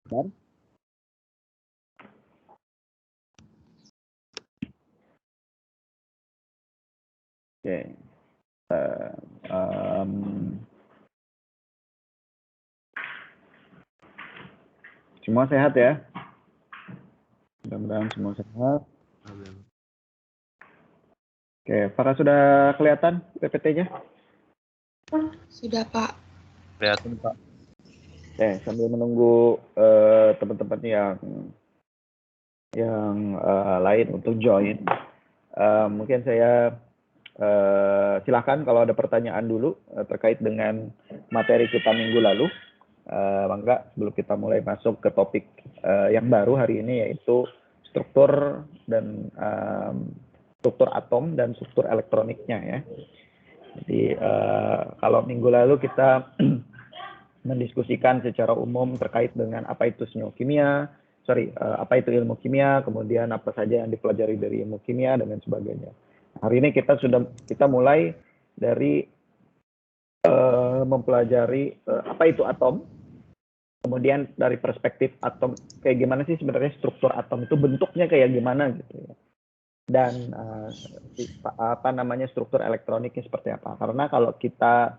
Benar? Oke. Semua sehat ya? Mudah-mudahan semua sehat. Oke, apakah sudah kelihatan PPT-nya? Sudah, Pak. Kelihatan, Pak. Oke, sambil menunggu teman-teman yang lain untuk join, mungkin saya silakan kalau ada pertanyaan dulu terkait dengan materi kita minggu lalu. Mangga sebelum kita mulai masuk ke topik yang baru hari ini, yaitu struktur dan struktur atom dan struktur elektroniknya ya. Jadi kalau minggu lalu kita mendiskusikan secara umum terkait dengan apa itu apa itu ilmu kimia, kemudian apa saja yang dipelajari dari ilmu kimia dan lain sebagainya. Hari ini kita mulai dari mempelajari apa itu atom, kemudian dari perspektif atom kayak gimana sih sebenarnya struktur atom itu, bentuknya kayak gimana gitu ya, dan struktur elektroniknya seperti apa. Karena kalau kita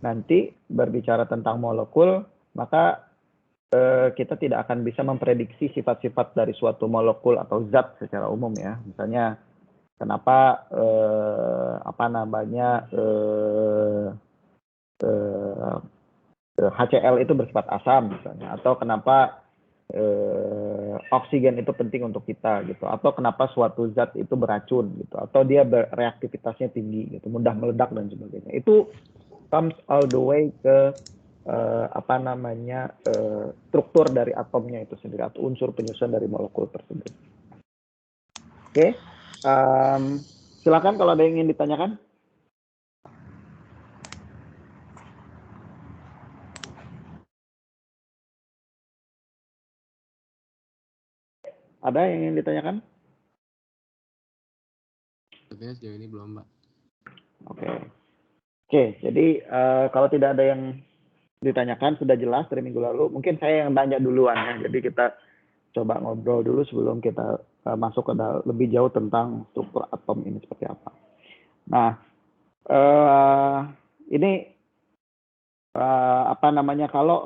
nanti berbicara tentang molekul, maka kita tidak akan bisa memprediksi sifat-sifat dari suatu molekul atau zat secara umum ya. Misalnya kenapa HCl itu bersifat asam misalnya, atau kenapa oksigen itu penting untuk kita gitu, atau kenapa suatu zat itu beracun gitu, atau dia reaktivitasnya tinggi gitu, mudah meledak dan sebagainya. Itu comes all the way ke struktur dari atomnya itu sendiri atau unsur penyusun dari molekul tersebut. Oke, silakan kalau ada yang ingin ditanyakan. Ada yang ingin ditanyakan? Sebenarnya sejauh ini belum, Pak. Oke, jadi kalau tidak ada yang ditanyakan, sudah jelas dari minggu lalu. Mungkin saya yang tanya duluan ya. Jadi kita coba ngobrol dulu sebelum kita masuk ke lebih jauh tentang struktur atom ini seperti apa. Nah, ini kalau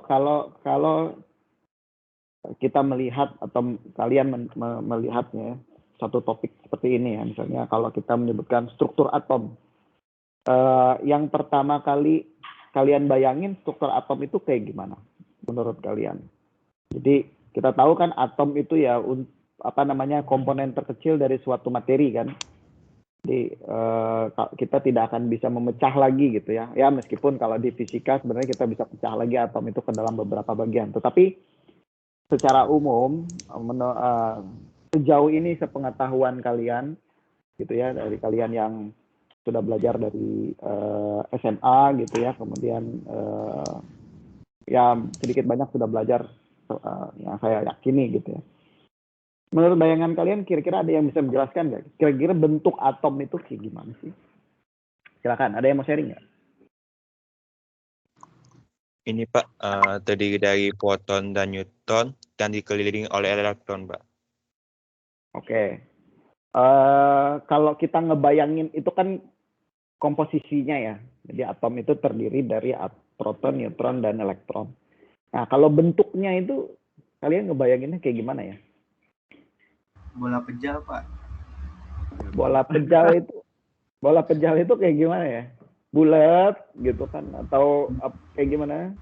kita melihat atau kalian melihatnya satu topik seperti ini ya, misalnya kalau kita menyebutkan struktur atom, yang pertama kali kalian bayangin struktur atom itu kayak gimana menurut kalian? Jadi kita tahu kan atom itu ya komponen terkecil dari suatu materi kan. Jadi kita tidak akan bisa memecah lagi gitu ya. Ya meskipun kalau di fisika sebenarnya kita bisa pecah lagi atom itu ke dalam beberapa bagian. Tetapi secara umum sejauh ini sepengetahuan kalian gitu ya, dari kalian yang sudah belajar dari SMA gitu ya, kemudian ya sedikit banyak sudah belajar yang saya yakini gitu ya. Menurut bayangan kalian kira-kira ada yang bisa menjelaskan nggak? Kira-kira bentuk atom itu kayak gimana sih? Silakan, ada yang mau sharing nggak? Ini Pak, terdiri dari proton dan neutron dan dikelilingi oleh elektron, Pak. Oke. Kalau kita ngebayangin itu kan komposisinya ya. Jadi atom itu terdiri dari proton, neutron, dan elektron. Nah, kalau bentuknya itu kalian ngebayanginnya kayak gimana ya? Bola pejal, Pak. Bola pejal itu kayak gimana ya? Bulat gitu kan, atau kayak gimana?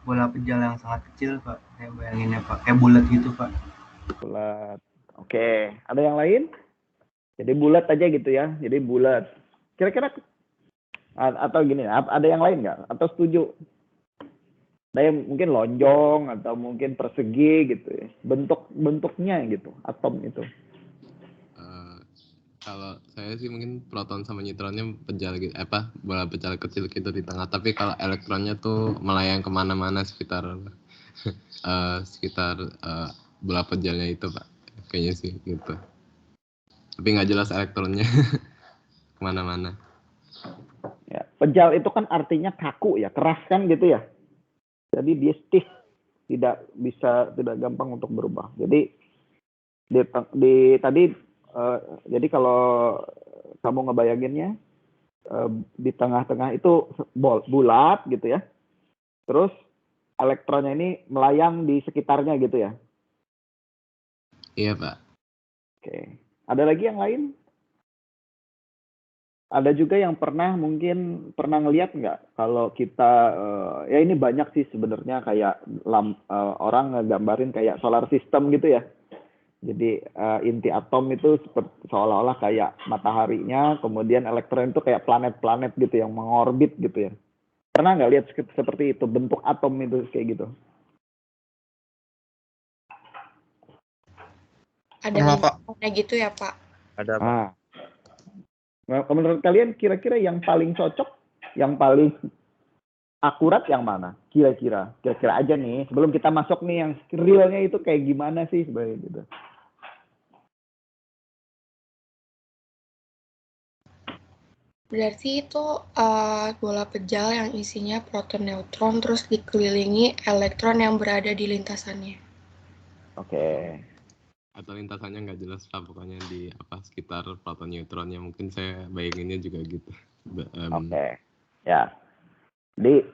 Bola pejal yang sangat kecil, Pak. Saya bayanginnya, Pak. Kayak bulat gitu, Pak. Bulat. Oke, ada yang lain? Jadi bulat aja gitu ya. Jadi bulat. Kira-kira atau gini, ada yang lain nggak? Atau setuju? Ada yang mungkin lonjong atau mungkin persegi gitu ya. Bentuknya gitu, atom itu. Kalau saya sih mungkin proton sama neutronnya pejal gitu, bola pejal kecil gitu di tengah. Tapi kalau elektronnya tuh melayang kemana-mana sekitar bola pejalnya itu, Pak. Kayaknya sih gitu. Tapi nggak jelas elektronnya kemana-mana. Ya, pejal itu kan artinya kaku ya, keras kan gitu ya. Jadi dia stiff tidak gampang untuk berubah. Jadi jadi kalau kamu ngebayanginnya di tengah-tengah itu bulat gitu ya. Terus elektronnya ini melayang di sekitarnya gitu ya. Iya, Pak. Oke. Ada lagi yang lain? Ada juga yang mungkin pernah ngeliat nggak kalau kita ya ini banyak sih sebenarnya kayak orang ngegambarin kayak solar system gitu ya. Jadi inti atom itu seolah-olah kayak mataharinya, kemudian elektron itu kayak planet-planet gitu yang mengorbit gitu ya. Pernah nggak lihat seperti itu bentuk atom itu kayak gitu? Ada Pernah, Pak. gambarnya gitu ya, Pak? Ada, Pak. Nah, menurut kalian kira-kira yang paling cocok, yang paling akurat yang mana? Kira-kira aja nih, sebelum kita masuk nih yang realnya itu kayak gimana sih sebenarnya gitu. Berarti itu bola pejal yang isinya proton neutron terus dikelilingi elektron yang berada di lintasannya. Oke. Atau lintasannya nggak jelas, Pak. Pokoknya di sekitar proton neutronnya. Mungkin saya bayanginnya juga gitu. Oke. Ya. Jadi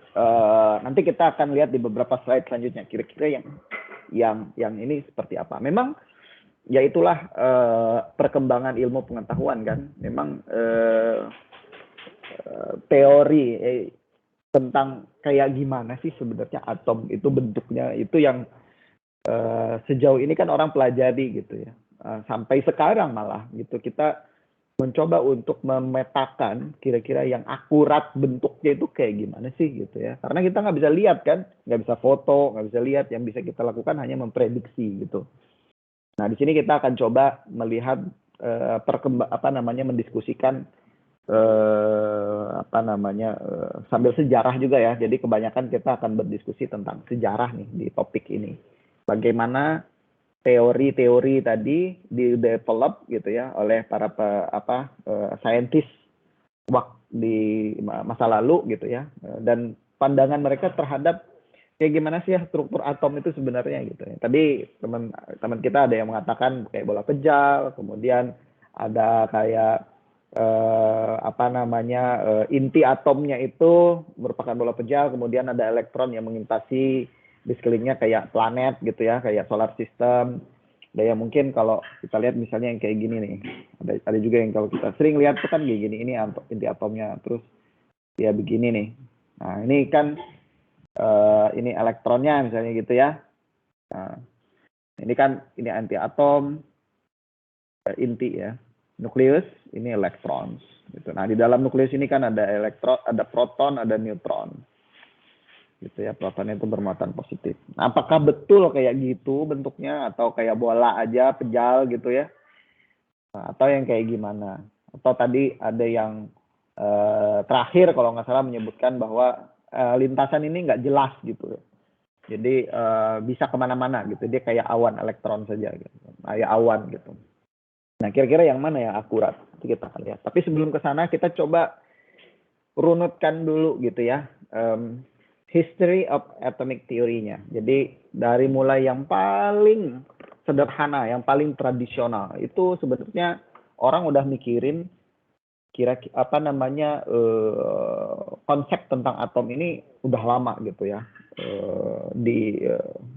nanti kita akan lihat di beberapa slide selanjutnya kira-kira yang ini seperti apa. Memang ya itulah perkembangan ilmu pengetahuan kan. Memang teori tentang kayak gimana sih sebenarnya atom itu bentuknya itu yang sejauh ini kan orang pelajari gitu ya. Sampai sekarang malah gitu kita mencoba untuk memetakan kira-kira yang akurat bentuknya itu kayak gimana sih gitu ya. Karena kita nggak bisa lihat kan, nggak bisa foto, nggak bisa lihat. Yang bisa kita lakukan hanya memprediksi gitu. Nah di sini kita akan coba melihat mendiskusikan sambil sejarah juga ya. Jadi kebanyakan kita akan berdiskusi tentang sejarah nih di topik ini. Bagaimana teori-teori tadi di-develop gitu ya oleh para saintis di masa lalu gitu ya, dan pandangan mereka terhadap kayak gimana sih ya struktur atom itu sebenarnya gitu ya. Tadi teman kita ada yang mengatakan kayak bola pejal, kemudian ada kayak inti atomnya itu merupakan bola pejal, kemudian ada elektron yang mengintasi di sekelilingnya kayak planet gitu ya, kayak solar system. Ada yang mungkin kalau kita lihat misalnya yang kayak gini nih, ada juga yang kalau kita sering lihat tuh kan kayak gini, ini inti atomnya, terus ya begini nih. Nah ini kan ini elektronnya misalnya gitu ya. Nah, ini kan ini anti atom, inti ya, nukleus, ini elektron. Gitu. Nah di dalam nukleus ini kan ada elektron, ada proton, ada neutron. Gitu ya, protonnya itu bermuatan positif. Nah, apakah betul kayak gitu bentuknya atau kayak bola aja pejal gitu ya? Nah, atau yang kayak gimana? Atau tadi ada yang terakhir kalau nggak salah menyebutkan bahwa lintasan ini nggak jelas gitu. Jadi bisa kemana-mana gitu. Dia kayak awan elektron saja gitu. Kayak awan gitu. Nah, kira-kira yang mana yang akurat? Nanti kita akan lihat. Tapi sebelum ke sana kita coba runutkan dulu gitu ya. History of atomic theory-nya. Jadi dari mulai yang paling sederhana, yang paling tradisional itu sebenarnya orang udah mikirin konsep tentang atom ini udah lama gitu ya.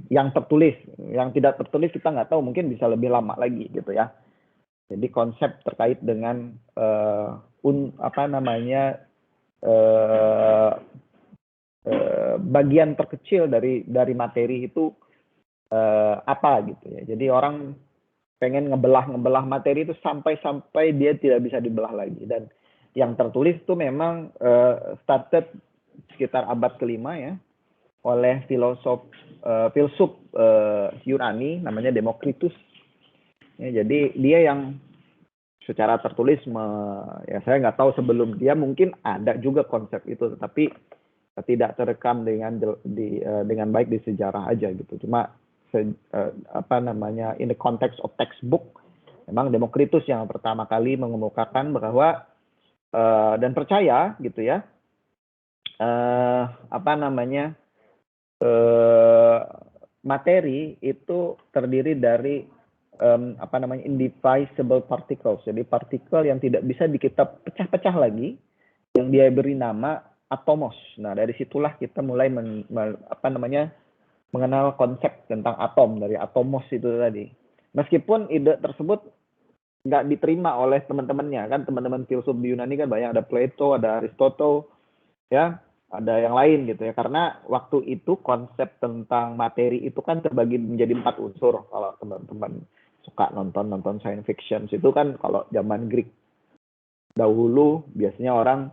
Yang tertulis, yang tidak tertulis kita nggak tahu, mungkin bisa lebih lama lagi gitu ya. Jadi konsep terkait dengan bagian terkecil dari materi itu apa gitu ya. Jadi orang pengen ngebelah materi itu sampai dia tidak bisa dibelah lagi. Dan yang tertulis itu memang started sekitar abad kelima ya oleh filsuf Yunani namanya Demokritus. Ya, jadi dia yang secara tertulis ya saya nggak tahu sebelum dia mungkin ada juga konsep itu, tetapi tidak terekam dengan baik di sejarah aja gitu. Cuma in the context of textbook memang Demokritus yang pertama kali mengemukakan bahwa dan percaya gitu ya materi itu terdiri dari indivisible particles. Jadi partikel yang tidak bisa kita pecah-pecah lagi, yang dia beri nama atomos. Nah, dari situlah kita mulai mengenal konsep tentang atom dari atomos itu tadi. Meskipun ide tersebut nggak diterima oleh teman-temannya, kan teman-teman filsuf di Yunani kan banyak, ada Plato, ada Aristotle, ya, ada yang lain gitu ya. Karena waktu itu konsep tentang materi itu kan terbagi menjadi 4 unsur. Kalau teman-teman suka nonton science fiction itu kan, kalau zaman Greek dahulu biasanya orang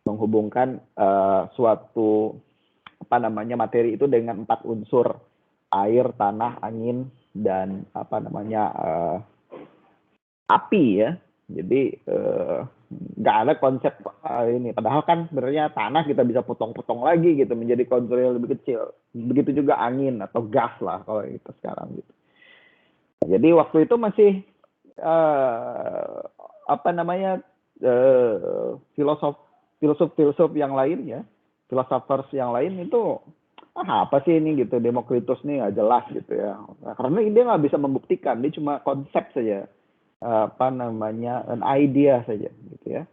menghubungkan suatu materi itu dengan 4 unsur: air, tanah, angin, dan api ya. Jadi nggak ada konsep ini. Padahal kan sebenarnya tanah kita bisa potong-potong lagi gitu menjadi unsur yang lebih kecil. Begitu juga angin atau gas lah kalau kita sekarang gitu. Jadi waktu itu masih filsuf yang lain ya, philosophers yang lain itu apa sih ini gitu, Demokritus nih nggak jelas gitu ya. Nah, karena dia nggak bisa membuktikan, dia cuma konsep saja, an idea saja gitu ya.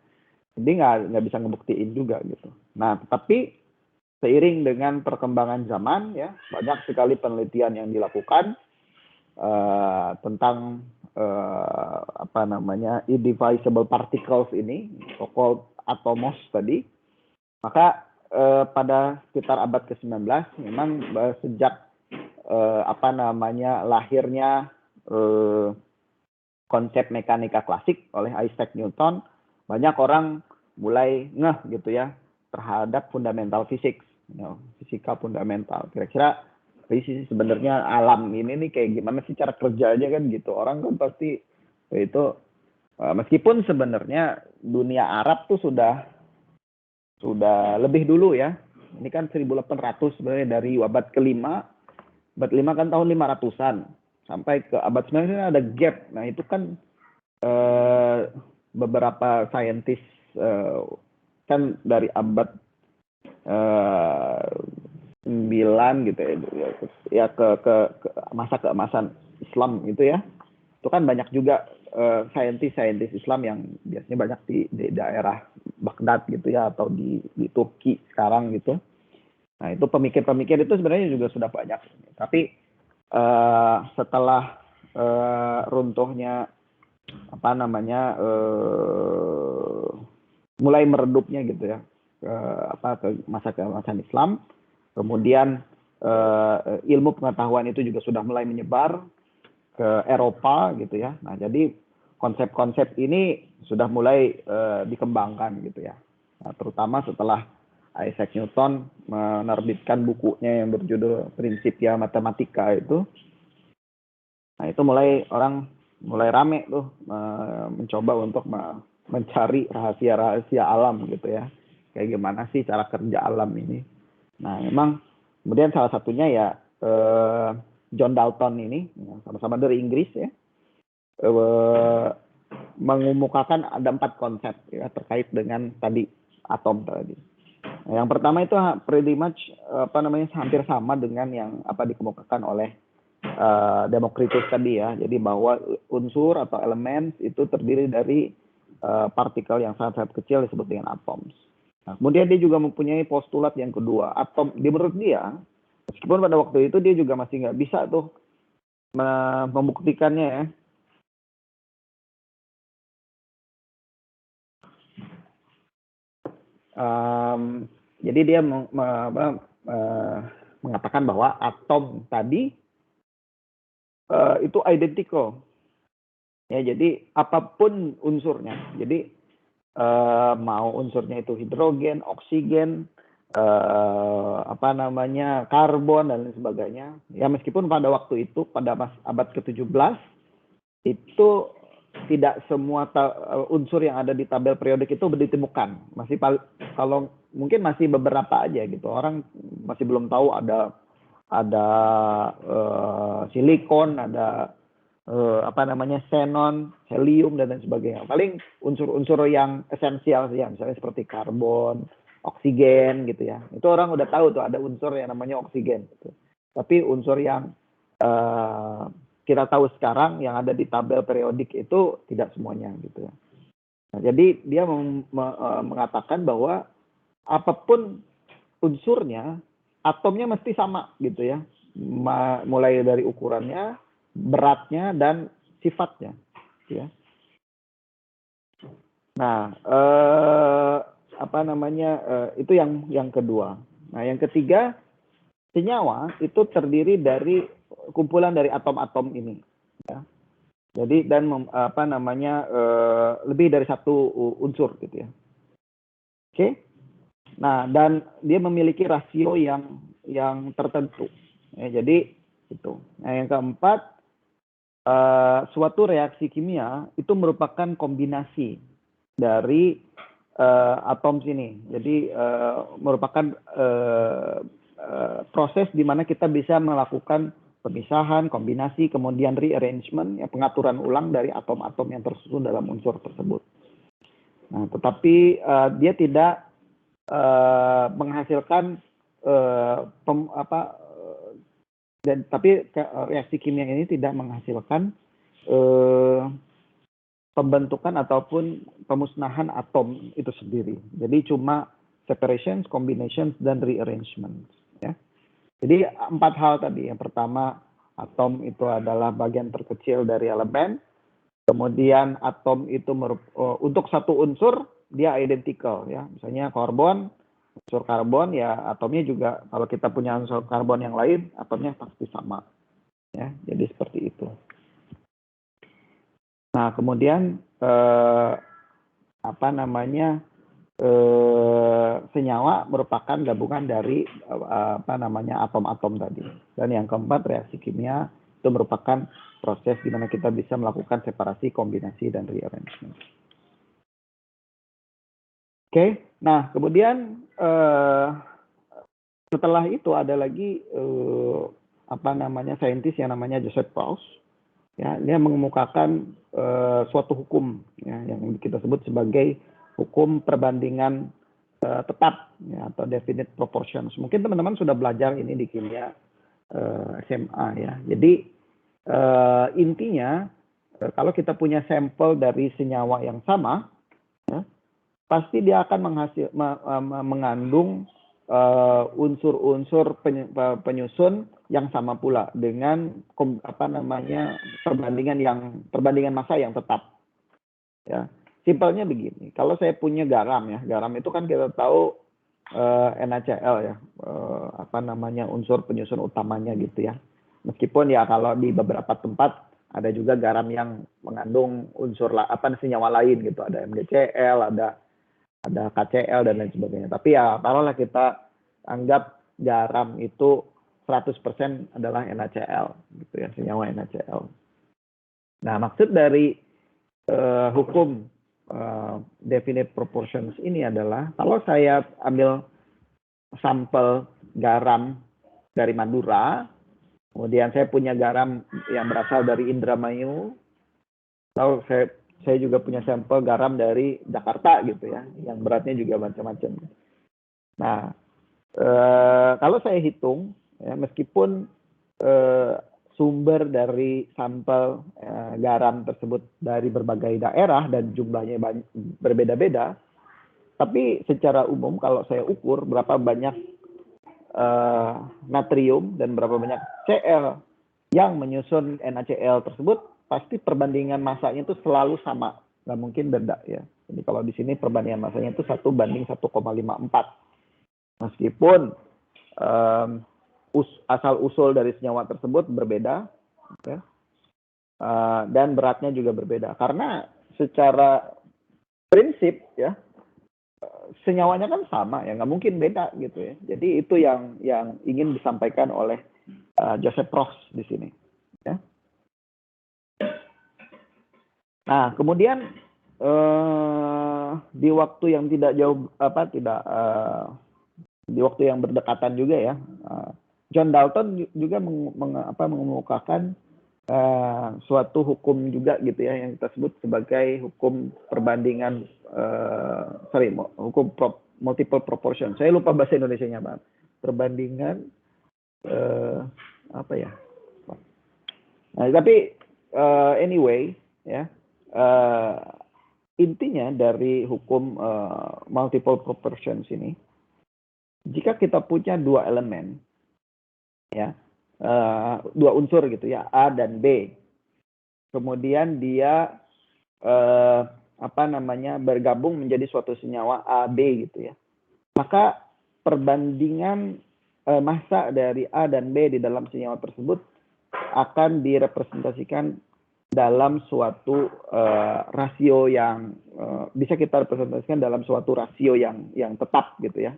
Jadi nggak bisa ngebuktiin juga gitu. Nah, tapi seiring dengan perkembangan zaman ya, banyak sekali penelitian yang dilakukan tentang indivisible particles ini, so-called atomos tadi. Maka pada sekitar abad ke-19 memang sejak lahirnya konsep mekanika klasik oleh Isaac Newton, banyak orang mulai ngeh gitu ya terhadap fundamental fisik, fisika fundamental. Kira-kira sebenarnya alam ini nih kayak gimana sih cara kerjanya kan gitu. Orang kan pasti itu meskipun sebenarnya dunia Arab tuh sudah lebih dulu ya. Ini kan 1800 sebenarnya, dari abad ke-5. Abad 5 kan tahun 500-an. Sampai ke abad 9 ada gap. Nah, itu kan beberapa saintis kan dari abad 9 gitu ya ke masa keemasan Islam gitu ya. Itu kan banyak juga saintis Islam yang biasanya banyak di daerah Baghdad gitu ya, atau di Turki sekarang gitu. Nah, itu pemikir-pemikir itu sebenarnya juga sudah banyak. Tapi setelah runtuhnya mulai meredupnya gitu ya ke masa keemasan Islam, kemudian ilmu pengetahuan itu juga sudah mulai menyebar ke Eropa gitu ya. Nah, jadi konsep-konsep ini sudah mulai dikembangkan gitu ya. Nah, terutama setelah Isaac Newton menerbitkan bukunya yang berjudul Principia Mathematica itu. Nah, itu orang mulai rame tuh mencoba untuk mencari rahasia-rahasia alam gitu ya. Kayak gimana sih cara kerja alam ini. Nah, memang kemudian salah satunya ya John Dalton ini, sama-sama dari Inggris ya, mengemukakan ada 4 konsep ya terkait dengan tadi atom tadi. Nah, yang pertama itu pretty much hampir sama dengan yang dikemukakan oleh Demokritus tadi ya. Jadi bahwa unsur atau elemen itu terdiri dari partikel yang sangat-sangat kecil disebut dengan atoms. Nah, kemudian dia juga mempunyai postulat yang kedua, atom. Menurut dia, meskipun pada waktu itu dia juga masih nggak bisa tuh membuktikannya ya. Jadi dia mengatakan bahwa atom tadi itu identical. Ya, jadi apapun unsurnya. Jadi mau unsurnya itu hidrogen, oksigen, karbon dan lain sebagainya. Ya, meskipun pada waktu itu pada abad ke-17 itu tidak semua unsur yang ada di tabel periodik itu ditemukan. Masih kalau mungkin masih beberapa aja gitu. Orang masih belum tahu ada silikon, ada xenon, helium dan lain sebagainya. Paling unsur-unsur yang esensial ya, misalnya seperti karbon, oksigen gitu ya. Itu orang udah tahu tuh ada unsur yang namanya oksigen gitu. Tapi unsur yang kita tahu sekarang yang ada di tabel periodik itu tidak semuanya gitu ya. Nah, jadi dia mengatakan bahwa apapun unsurnya, atomnya mesti sama gitu ya. Mulai dari ukurannya, beratnya, dan sifatnya. Gitu ya. Nah, itu yang kedua. Nah, yang ketiga, senyawa itu terdiri dari kumpulan dari atom-atom ini. Ya. Jadi lebih dari satu unsur gitu ya. Oke. Nah, dan dia memiliki rasio yang tertentu. Ya, jadi itu. Nah, yang keempat, suatu reaksi kimia itu merupakan kombinasi dari atom sini. Jadi merupakan proses di mana kita bisa melakukan pemisahan, kombinasi, kemudian rearrangement, ya, pengaturan ulang dari atom-atom yang tersusun dalam unsur tersebut. Nah, tetapi dia tidak menghasilkan tapi reaksi kimia ini tidak menghasilkan pembentukan ataupun pemusnahan atom itu sendiri. Jadi cuma separations, combinations, dan rearrangements. Ya. Jadi 4 hal tadi. Yang pertama, atom itu adalah bagian terkecil dari elemen. Kemudian atom itu untuk satu unsur dia identical ya. Misalnya karbon, unsur karbon ya atomnya juga kalau kita punya unsur karbon yang lain, atomnya pasti sama. Ya, jadi seperti itu. Nah, kemudian senyawa merupakan gabungan dari atom-atom tadi. Dan yang keempat, reaksi kimia itu merupakan proses di mana kita bisa melakukan separasi, kombinasi, dan rearrangement. Oke, nah kemudian setelah itu ada lagi saintis yang namanya Joseph Proust. Ya, dia mengemukakan suatu hukum ya, yang kita sebut sebagai hukum perbandingan tetap ya, atau definite proportions. Mungkin teman-teman sudah belajar ini di kimia SMA ya. Jadi intinya kalau kita punya sampel dari senyawa yang sama, ya, pasti dia akan mengandung unsur-unsur penyusun yang sama pula dengan perbandingan massa yang tetap. Ya. Simpelnya begini, kalau saya punya garam ya, garam itu kan kita tahu NaCl ya, unsur penyusun utamanya gitu ya. Meskipun ya kalau di beberapa tempat ada juga garam yang mengandung unsur senyawa lain gitu, ada MgCl, ada KCl dan lain sebagainya. Tapi ya taruhlah kita anggap garam itu 100% adalah NaCl gitu ya, senyawa NaCl. Nah, maksud dari hukum definite proportions ini adalah kalau saya ambil sampel garam dari Madura, kemudian saya punya garam yang berasal dari Indramayu, lalu saya juga punya sampel garam dari Jakarta gitu ya, yang beratnya juga macam-macam. Nah, kalau saya hitung, ya, meskipun sumber dari sampel garam tersebut dari berbagai daerah dan jumlahnya berbeda-beda, tapi secara umum kalau saya ukur berapa banyak natrium dan berapa banyak Cl yang menyusun NaCl tersebut, pasti perbandingan massanya itu selalu sama, nggak mungkin beda ya. Jadi kalau di sini perbandingan massanya itu 1:1,54. Meskipun asal-usul dari senyawa tersebut berbeda, ya, dan beratnya juga berbeda. Karena secara prinsip ya senyawanya kan sama ya, nggak mungkin beda gitu ya. Jadi itu yang ingin disampaikan oleh Joseph Proust di sini. Ya. Nah kemudian di waktu yang tidak jauh di waktu yang berdekatan juga ya, John Dalton juga mengemukakan suatu hukum juga gitu ya yang kita sebut sebagai hukum perbandingan hukum multiple proportion. Saya lupa bahasa Indonesianya, Bang. Perbandingan apa ya? Nah, tapi anyway ya, intinya dari hukum multiple proportions ini, jika kita punya dua elemen, ya, dua unsur gitu ya, A dan B, kemudian dia bergabung menjadi suatu senyawa A, B gitu ya, maka perbandingan massa dari A dan B di dalam senyawa tersebut akan direpresentasikan dalam suatu rasio yang bisa kita representasikan dalam suatu rasio yang tetap gitu ya.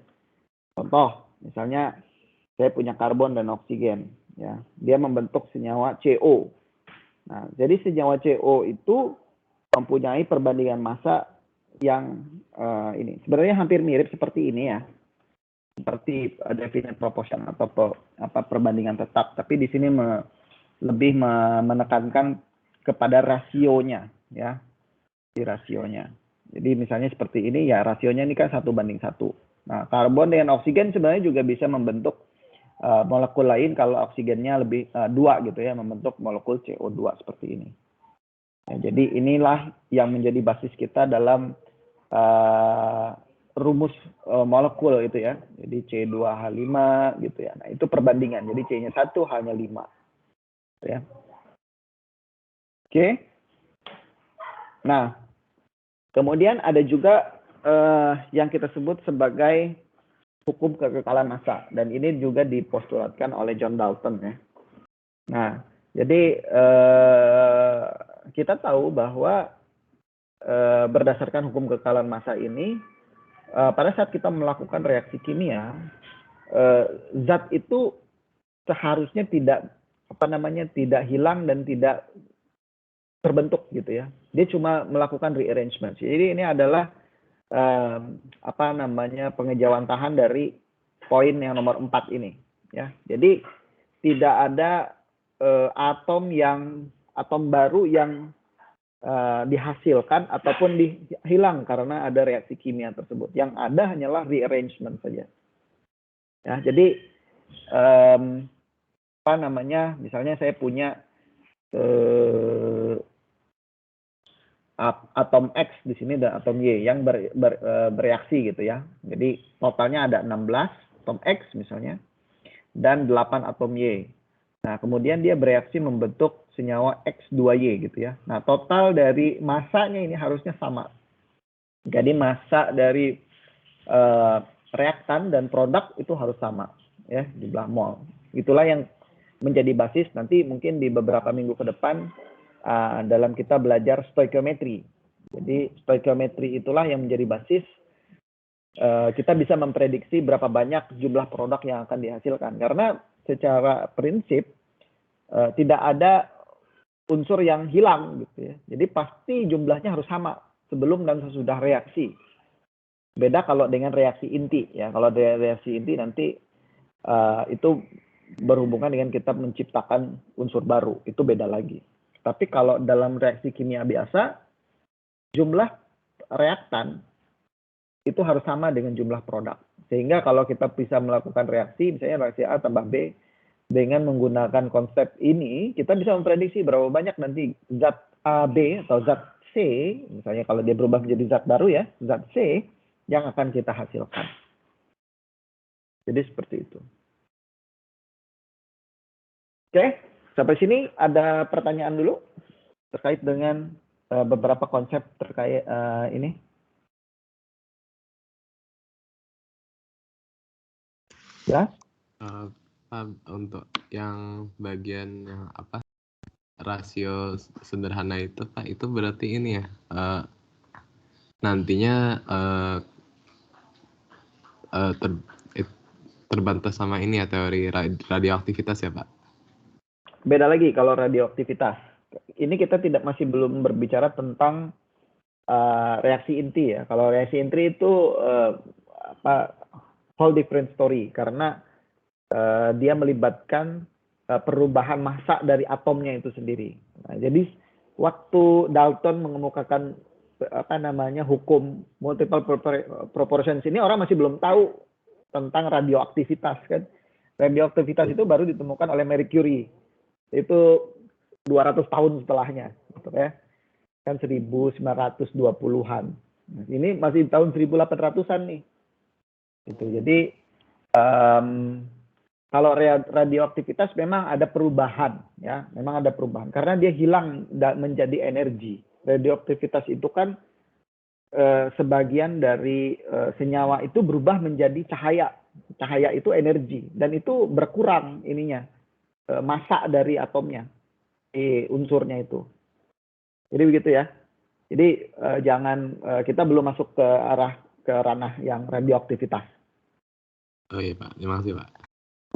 Contoh, misalnya saya punya karbon dan oksigen, ya, dia membentuk senyawa CO. Nah, jadi senyawa CO itu mempunyai perbandingan massa yang ini sebenarnya hampir mirip seperti ini ya, seperti definite proportion atau perbandingan tetap, tapi di sini lebih menekankan kepada rasionya ya, di rasionya. Jadi misalnya seperti ini ya, rasionya ini kan 1:1. Nah, karbon dengan oksigen sebenarnya juga bisa membentuk molekul lain kalau oksigennya lebih 2 gitu ya, membentuk molekul CO2 seperti ini. Ya, jadi inilah yang menjadi basis kita dalam rumus molekul itu ya. Jadi C2H5 gitu ya. Nah, itu perbandingan. Jadi C-nya 1, H-nya 5. Ya. Oke. Nah, kemudian ada juga yang kita sebut sebagai hukum kekekalan massa, dan ini juga dipostulatkan oleh John Dalton ya. Nah, jadi kita tahu bahwa berdasarkan hukum kekekalan massa ini, pada saat kita melakukan reaksi kimia, zat itu seharusnya tidak tidak hilang dan tidak terbentuk gitu ya. Dia cuma melakukan rearrangement. Jadi ini adalah pengejawantahan dari poin yang nomor 4 ini ya. Jadi tidak ada atom baru yang dihasilkan ataupun hilang karena ada reaksi kimia tersebut. Yang ada hanyalah rearrangement saja. Ya, jadi misalnya saya punya atom X di sini dan atom Y yang bereaksi gitu ya. Jadi totalnya ada 16 atom X misalnya dan 8 atom Y. Nah, kemudian dia bereaksi membentuk senyawa X2Y gitu ya. Nah, total dari massanya ini harusnya sama. Jadi massa dari reaktan dan produk itu harus sama ya, jumlah mol. Itulah yang menjadi basis nanti mungkin di beberapa minggu ke depan dalam kita belajar stoichiometry. Jadi stoichiometry itulah yang menjadi basis kita bisa memprediksi berapa banyak jumlah produk yang akan dihasilkan. Karena secara prinsip tidak ada unsur yang hilang gitu ya. Jadi pasti jumlahnya harus sama sebelum dan sesudah reaksi. Beda kalau dengan reaksi inti ya. Kalau reaksi inti nanti itu berhubungan dengan kita menciptakan unsur baru, itu beda lagi. Tapi kalau dalam reaksi kimia biasa, jumlah reaktan itu harus sama dengan jumlah produk. Sehingga kalau kita bisa melakukan reaksi, misalnya reaksi A tambah B, dengan menggunakan konsep ini, kita bisa memprediksi berapa banyak nanti zat A, B, atau zat C, misalnya kalau dia berubah menjadi zat baru ya, zat C, yang akan kita hasilkan. Jadi seperti itu. Oke, sampai sini ada pertanyaan dulu terkait dengan beberapa konsep terkait ini. Ya? Untuk yang bagian yang rasio sederhana itu Pak, itu berarti ini ya nantinya terbatas sama ini ya, teori radioaktivitas ya Pak? Beda lagi kalau radioaktivitas. Ini kita belum berbicara tentang reaksi inti ya. Kalau reaksi inti itu whole different story karena dia melibatkan perubahan massa dari atomnya itu sendiri. Nah, jadi waktu Dalton mengemukakan hukum multiple proportions ini, orang masih belum tahu tentang radioaktivitas kan. Radioaktivitas itu baru ditemukan oleh Marie Curie. Itu 200 tahun setelahnya, gitu ya. Kan 1920-an. Nah, ini masih tahun 1800-an nih. Gitu. Jadi kalau radioaktivitas memang ada perubahan, ya, memang ada perubahan karena dia hilang menjadi energi. Radioaktivitas itu kan sebagian dari senyawa itu berubah menjadi cahaya. Cahaya itu energi dan itu berkurang ininya massa dari atomnya, unsurnya itu. Jadi begitu ya. Jadi jangan kita belum masuk ke ranah yang radioaktivitas. Oh iya Pak, terima kasih Pak.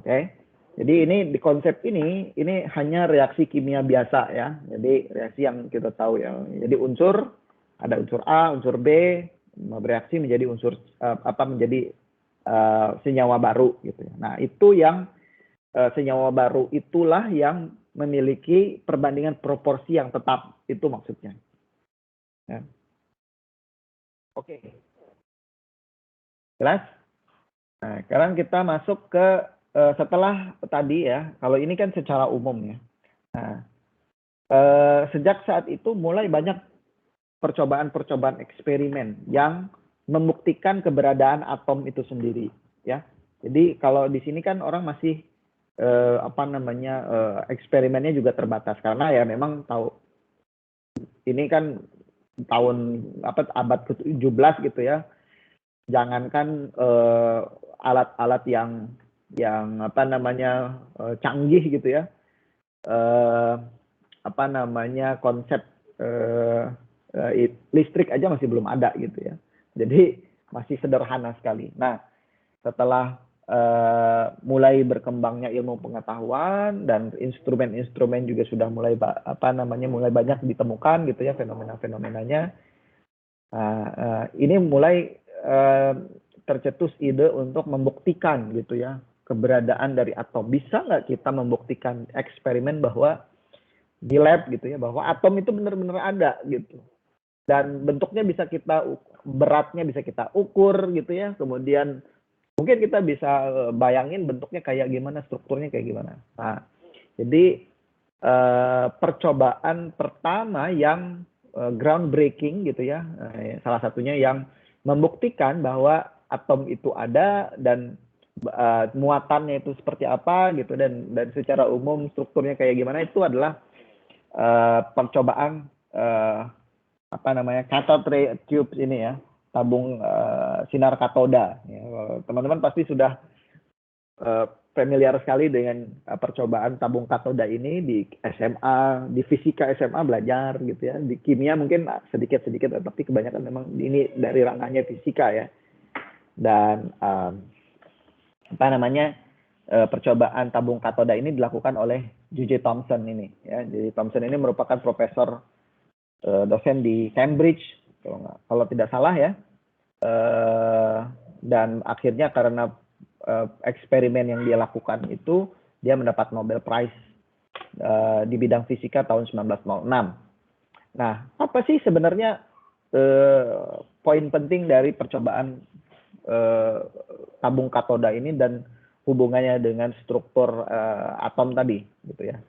Oke. Jadi ini di konsep ini hanya reaksi kimia biasa ya. Jadi reaksi yang kita tahu ya. Jadi unsur ada unsur A, unsur B bereaksi menjadi unsur menjadi senyawa baru gitu ya. Nah, itu yang senyawa baru itulah yang memiliki perbandingan proporsi yang tetap, itu maksudnya. Ya. Oke. Jelas? Nah, sekarang kita masuk ke setelah tadi ya, kalau ini kan secara umum ya. Nah, sejak saat itu mulai banyak percobaan-percobaan eksperimen yang membuktikan keberadaan atom itu sendiri, ya. Jadi kalau di sini kan orang masih eksperimennya juga terbatas karena ya memang tahu ini kan tahun abad ke-17 gitu ya. Jangankan alat-alat yang canggih gitu ya. Konsep listrik aja masih belum ada gitu ya. Jadi masih sederhana sekali. Nah, setelah mulai berkembangnya ilmu pengetahuan dan instrumen-instrumen juga sudah mulai mulai banyak ditemukan gitu ya fenomena-fenomenanya. Ini mulai tercetus ide untuk membuktikan gitu ya keberadaan dari atom. Bisa nggak kita membuktikan eksperimen bahwa di lab gitu ya bahwa atom itu benar-benar ada gitu. Dan bentuknya bisa beratnya bisa kita ukur gitu ya. Kemudian mungkin kita bisa bayangin bentuknya kayak gimana, strukturnya kayak gimana. Nah, jadi percobaan pertama yang groundbreaking gitu ya, salah satunya yang membuktikan bahwa atom itu ada dan muatannya itu seperti apa gitu dan secara umum strukturnya kayak gimana itu adalah percobaan cathode ray tubes ini ya, tabung sinar katoda. Teman-teman pasti sudah familiar sekali dengan percobaan tabung katoda ini di SMA, di fisika SMA belajar gitu ya. Di kimia mungkin sedikit-sedikit, tapi kebanyakan memang ini dari ranahnya fisika ya. Dan percobaan tabung katoda ini dilakukan oleh J.J. Thomson ini. Ya. J.J. Thomson ini merupakan profesor dosen di Cambridge, kalau tidak salah ya. Dan akhirnya karena eksperimen yang dia lakukan itu, dia mendapat Nobel Prize di bidang fisika tahun 1906. Nah, apa sih sebenarnya poin penting dari percobaan tabung katoda ini dan hubungannya dengan struktur atom tadi, gitu ya.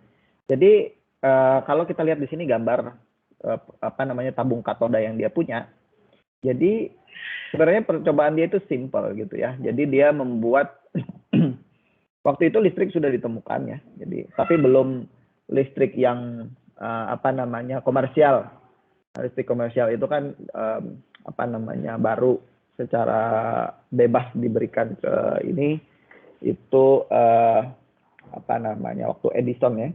Jadi kalau kita lihat di sini gambar tabung katoda yang dia punya. Jadi sebenarnya percobaan dia itu simple gitu ya. Jadi dia membuat waktu itu listrik sudah ditemukan ya. Jadi tapi belum listrik yang komersial. Listrik komersial itu kan baru secara bebas diberikan ke ini itu waktu Edison ya.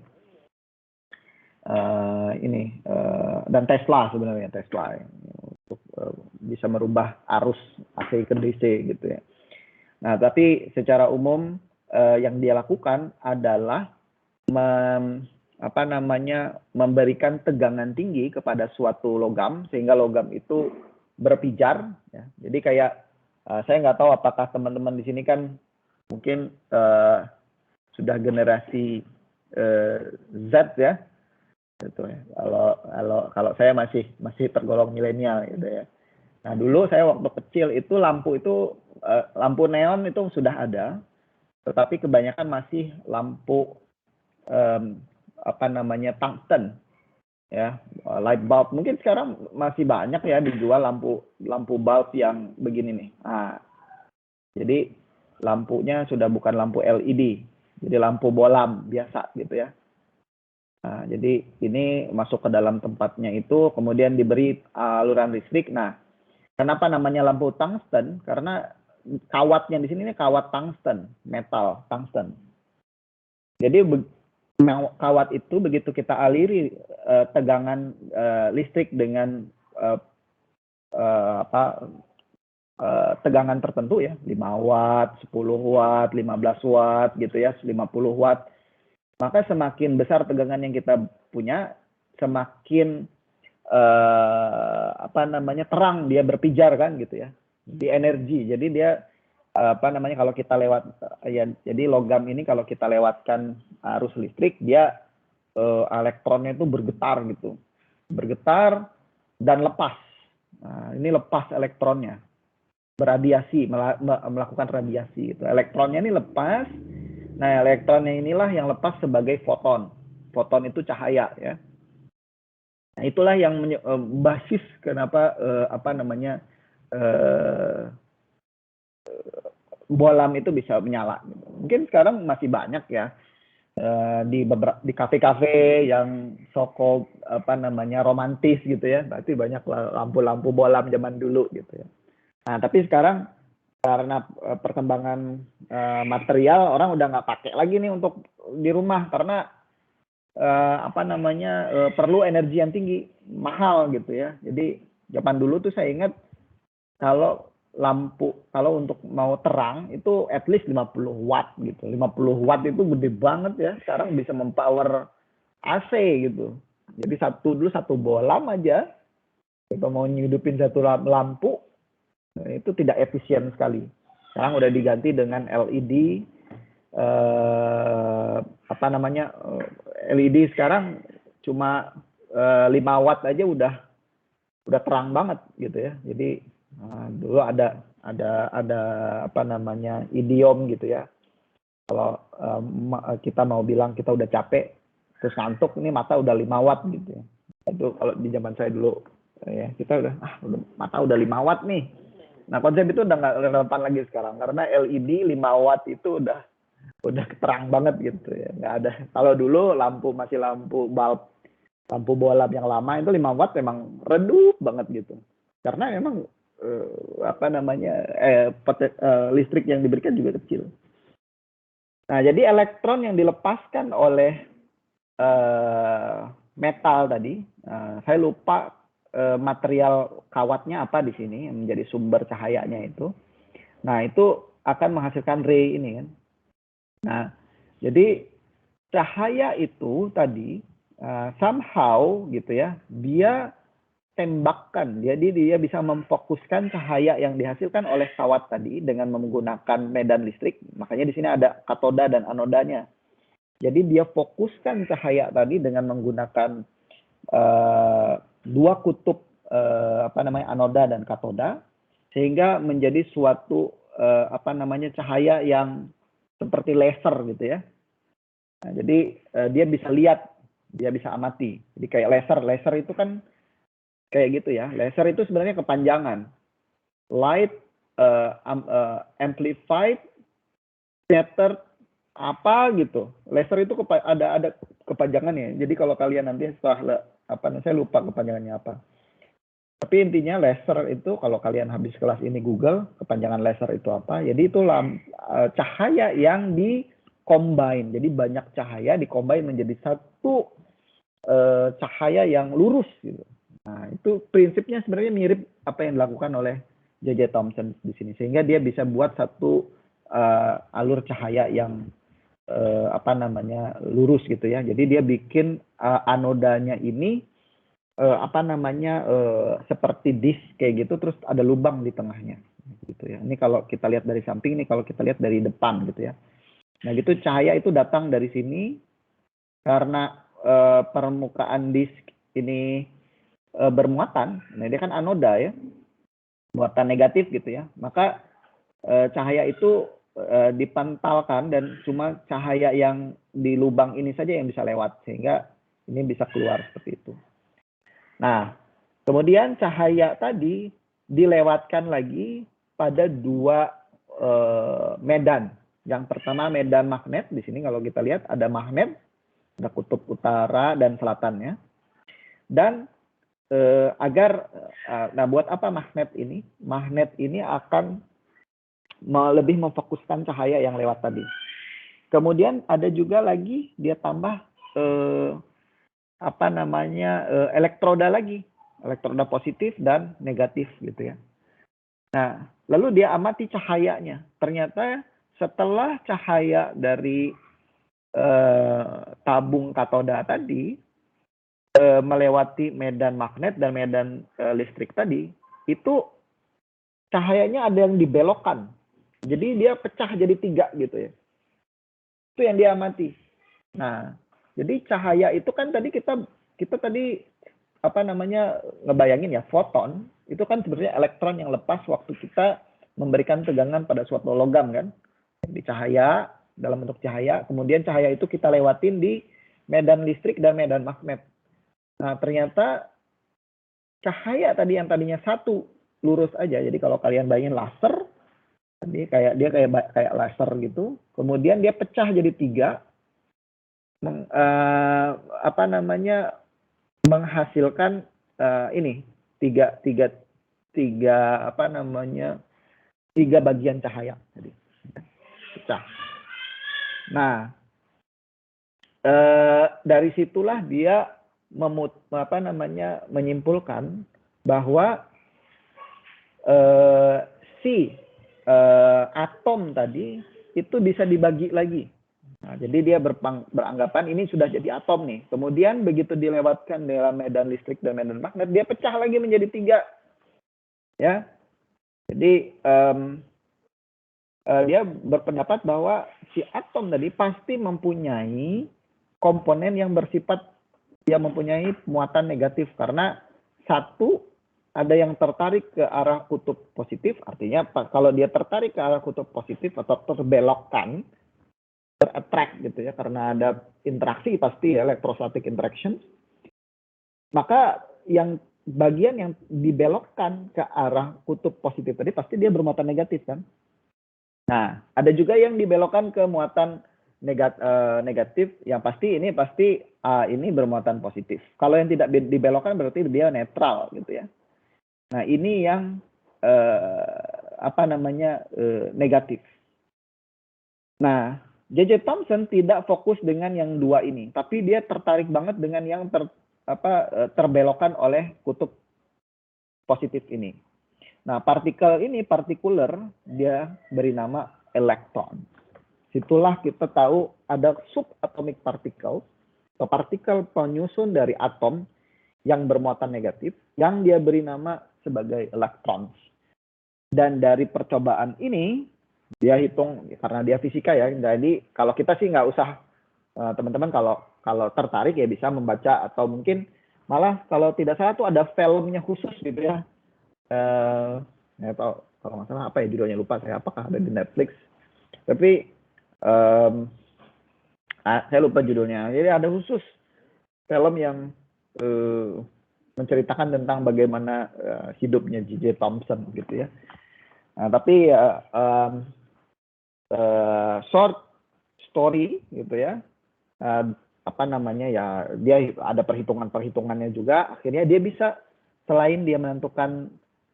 Dan Tesla sebenarnya untuk bisa merubah arus AC ke DC gitu ya. Nah, tapi secara umum yang dia lakukan adalah memberikan tegangan tinggi kepada suatu logam sehingga logam itu berpijar ya. Jadi kayak saya nggak tahu apakah teman-teman di sini kan mungkin sudah generasi Z ya. Gitu ya. Kalau saya masih tergolong milenial gitu ya. Nah, dulu saya waktu kecil itu lampu neon itu sudah ada. tetapi kebanyakan masih lampu tungsten, ya, light bulb. Mungkin sekarang masih banyak ya dijual lampu bulb yang begini nih. Nah, jadi lampunya sudah bukan lampu LED, jadi lampu bolam biasa gitu ya. Nah, jadi ini masuk ke dalam tempatnya itu, kemudian diberi aliran listrik. Nah, kenapa namanya lampu tungsten? Karena kawatnya di sini kawat tungsten, metal tungsten. Jadi kawat itu begitu kita aliri tegangan listrik dengan tegangan tertentu ya, 5 watt, 10 watt, 15 watt gitu ya, 50 watt. Maka semakin besar tegangan yang kita punya, semakin terang dia berpijar kan gitu ya. Di energi. Jadi dia kalau kita lewat ya, jadi logam ini kalau kita lewatkan arus listrik, dia elektronnya itu bergetar gitu. Bergetar dan lepas. Nah, ini lepas elektronnya. Beradiasi, melakukan radiasi gitu. Elektronnya ini lepas. Nah, elektronnya inilah yang lepas sebagai foton. Foton itu cahaya ya. Nah, itulah yang basis kenapa bolam itu bisa menyala. Mungkin sekarang masih banyak ya di kafe-kafe yang so-called romantis gitu ya. Berarti banyak lampu-lampu bolam zaman dulu gitu ya. Nah, tapi sekarang karena perkembangan material, orang udah nggak pakai lagi nih untuk di rumah karena perlu energi yang tinggi, mahal gitu ya. Jadi zaman dulu tuh saya ingat kalau untuk mau terang itu at least 50 watt gitu. 50 watt itu gede banget ya. Sekarang bisa mempower AC gitu. Jadi satu bolam aja kita mau nyudupin satu lampu, nah, itu tidak efisien sekali. Sekarang udah diganti dengan LED. LED sekarang cuma 5 watt aja udah terang banget gitu ya. Jadi dulu ada idiom gitu ya. Kalau kita mau bilang kita udah capek terus ngantuk, ini mata udah 5 watt gitu ya. Itu kalau di zaman saya dulu ya, kita udah mata udah 5 watt nih. Nah, konsep itu udah nggak relevan lagi sekarang karena LED 5 watt itu udah terang banget gitu ya. Nggak ada. Kalau dulu masih lampu bulb, lampu bolam yang lama itu 5 watt memang redup banget gitu. Karena memang listrik yang diberikan juga kecil. Nah, jadi elektron yang dilepaskan oleh metal tadi, saya lupa material kawatnya apa di sini yang menjadi sumber cahayanya itu. Nah, itu akan menghasilkan ray ini kan. Nah, jadi cahaya itu tadi somehow gitu ya, dia tembakkan, jadi dia bisa memfokuskan cahaya yang dihasilkan oleh kawat tadi dengan menggunakan medan listrik. Makanya di sini ada katoda dan anodanya. Jadi dia fokuskan cahaya tadi dengan menggunakan dua kutub anoda dan katoda, sehingga menjadi suatu cahaya yang seperti laser gitu ya. Nah, jadi dia bisa lihat, dia bisa amati. Jadi kayak laser itu kan kayak gitu ya. Laser itu sebenarnya kepanjangan light amplified scatter apa gitu. Laser itu ada kepanjangannya. Jadi kalau kalian nanti setelah saya lupa kepanjangannya apa. Tapi intinya laser itu kalau kalian habis kelas ini Google kepanjangan laser itu apa. Jadi itu cahaya yang di-combine. Jadi banyak cahaya di-combine menjadi satu cahaya yang lurus gitu. Nah, itu prinsipnya sebenarnya mirip apa yang dilakukan oleh J.J. Thomson di sini. Sehingga dia bisa buat satu alur cahaya yang lurus gitu ya. Jadi dia bikin anodanya ini seperti disk kayak gitu, terus ada lubang di tengahnya gitu ya. Ini kalau kita lihat dari samping, nih kalau kita lihat dari depan gitu ya. Nah, gitu cahaya itu datang dari sini karena permukaan disk ini bermuatan. Nah, dia kan anoda ya. Muatan negatif gitu ya. Maka cahaya itu dipantulkan dan cuma cahaya yang di lubang ini saja yang bisa lewat, sehingga ini bisa keluar seperti itu. Nah, kemudian cahaya tadi dilewatkan lagi pada dua medan. Yang pertama medan magnet, di sini kalau kita lihat ada magnet, ada kutub utara dan selatannya. Dan nah buat apa magnet ini? Magnet ini akan lebih memfokuskan cahaya yang lewat tadi. Kemudian ada juga lagi dia tambah elektroda lagi, elektroda positif dan negatif gitu ya. Nah, lalu dia amati cahayanya. Ternyata setelah cahaya dari tabung katoda tadi melewati medan magnet dan medan listrik tadi, itu cahayanya ada yang dibelokkan. Jadi dia pecah jadi 3 gitu ya. Itu yang dia amati. Nah, jadi cahaya itu kan tadi kita tadi ngebayangin ya, foton itu kan sebenarnya elektron yang lepas waktu kita memberikan tegangan pada suatu logam kan. Di cahaya, dalam bentuk cahaya, kemudian cahaya itu kita lewatin di medan listrik dan medan magnet. Nah, ternyata cahaya tadi yang tadinya satu lurus aja. Jadi kalau kalian bayangin laser, dia kayak laser gitu. Kemudian dia pecah jadi 3, menghasilkan ini 3 bagian cahaya tadi pecah. Nah, dari situlah dia menyimpulkan bahwa atom tadi itu bisa dibagi lagi. Nah, jadi dia beranggapan ini sudah jadi atom nih. Kemudian begitu dilewatkan dalam medan listrik dan medan magnet, dia pecah lagi menjadi 3. Ya, jadi dia berpendapat bahwa si atom tadi pasti mempunyai komponen yang bersifat yang mempunyai muatan negatif, karena satu ada yang tertarik ke arah kutub positif, artinya kalau dia tertarik ke arah kutub positif atau terbelokkan, ter-attract gitu ya, karena ada interaksi pasti ya, electrostatic interaction, maka yang bagian yang dibelokkan ke arah kutub positif tadi pasti dia bermuatan negatif kan. Nah, ada juga yang dibelokkan ke muatan negatif, yang pasti ini bermuatan positif. Kalau yang tidak dibelokkan berarti dia netral gitu ya. Nah, ini yang negatif. Nah, J.J. Thomson tidak fokus dengan yang 2 ini, tapi dia tertarik banget dengan yang terbelokkan oleh kutub positif ini. Nah, partikel ini, partikular, dia beri nama elektron. Situlah kita tahu ada subatomic particle, atau partikel penyusun dari atom yang bermuatan negatif, yang dia beri nama sebagai elektron. Dan dari percobaan ini, dia hitung, karena dia fisika ya, jadi kalau kita sih nggak usah, teman-teman kalau tertarik ya bisa membaca, atau mungkin malah kalau tidak salah tuh ada filmnya khusus gitu ya. Atau kalau nggak salah apa ya judulnya, lupa saya, apakah ada di Netflix, tapi saya lupa judulnya. Jadi ada khusus film yang menceritakan tentang bagaimana hidupnya J.J. Thomson gitu ya. Nah, tapi short story gitu ya, dia ada perhitungannya juga, akhirnya dia bisa, selain dia menentukan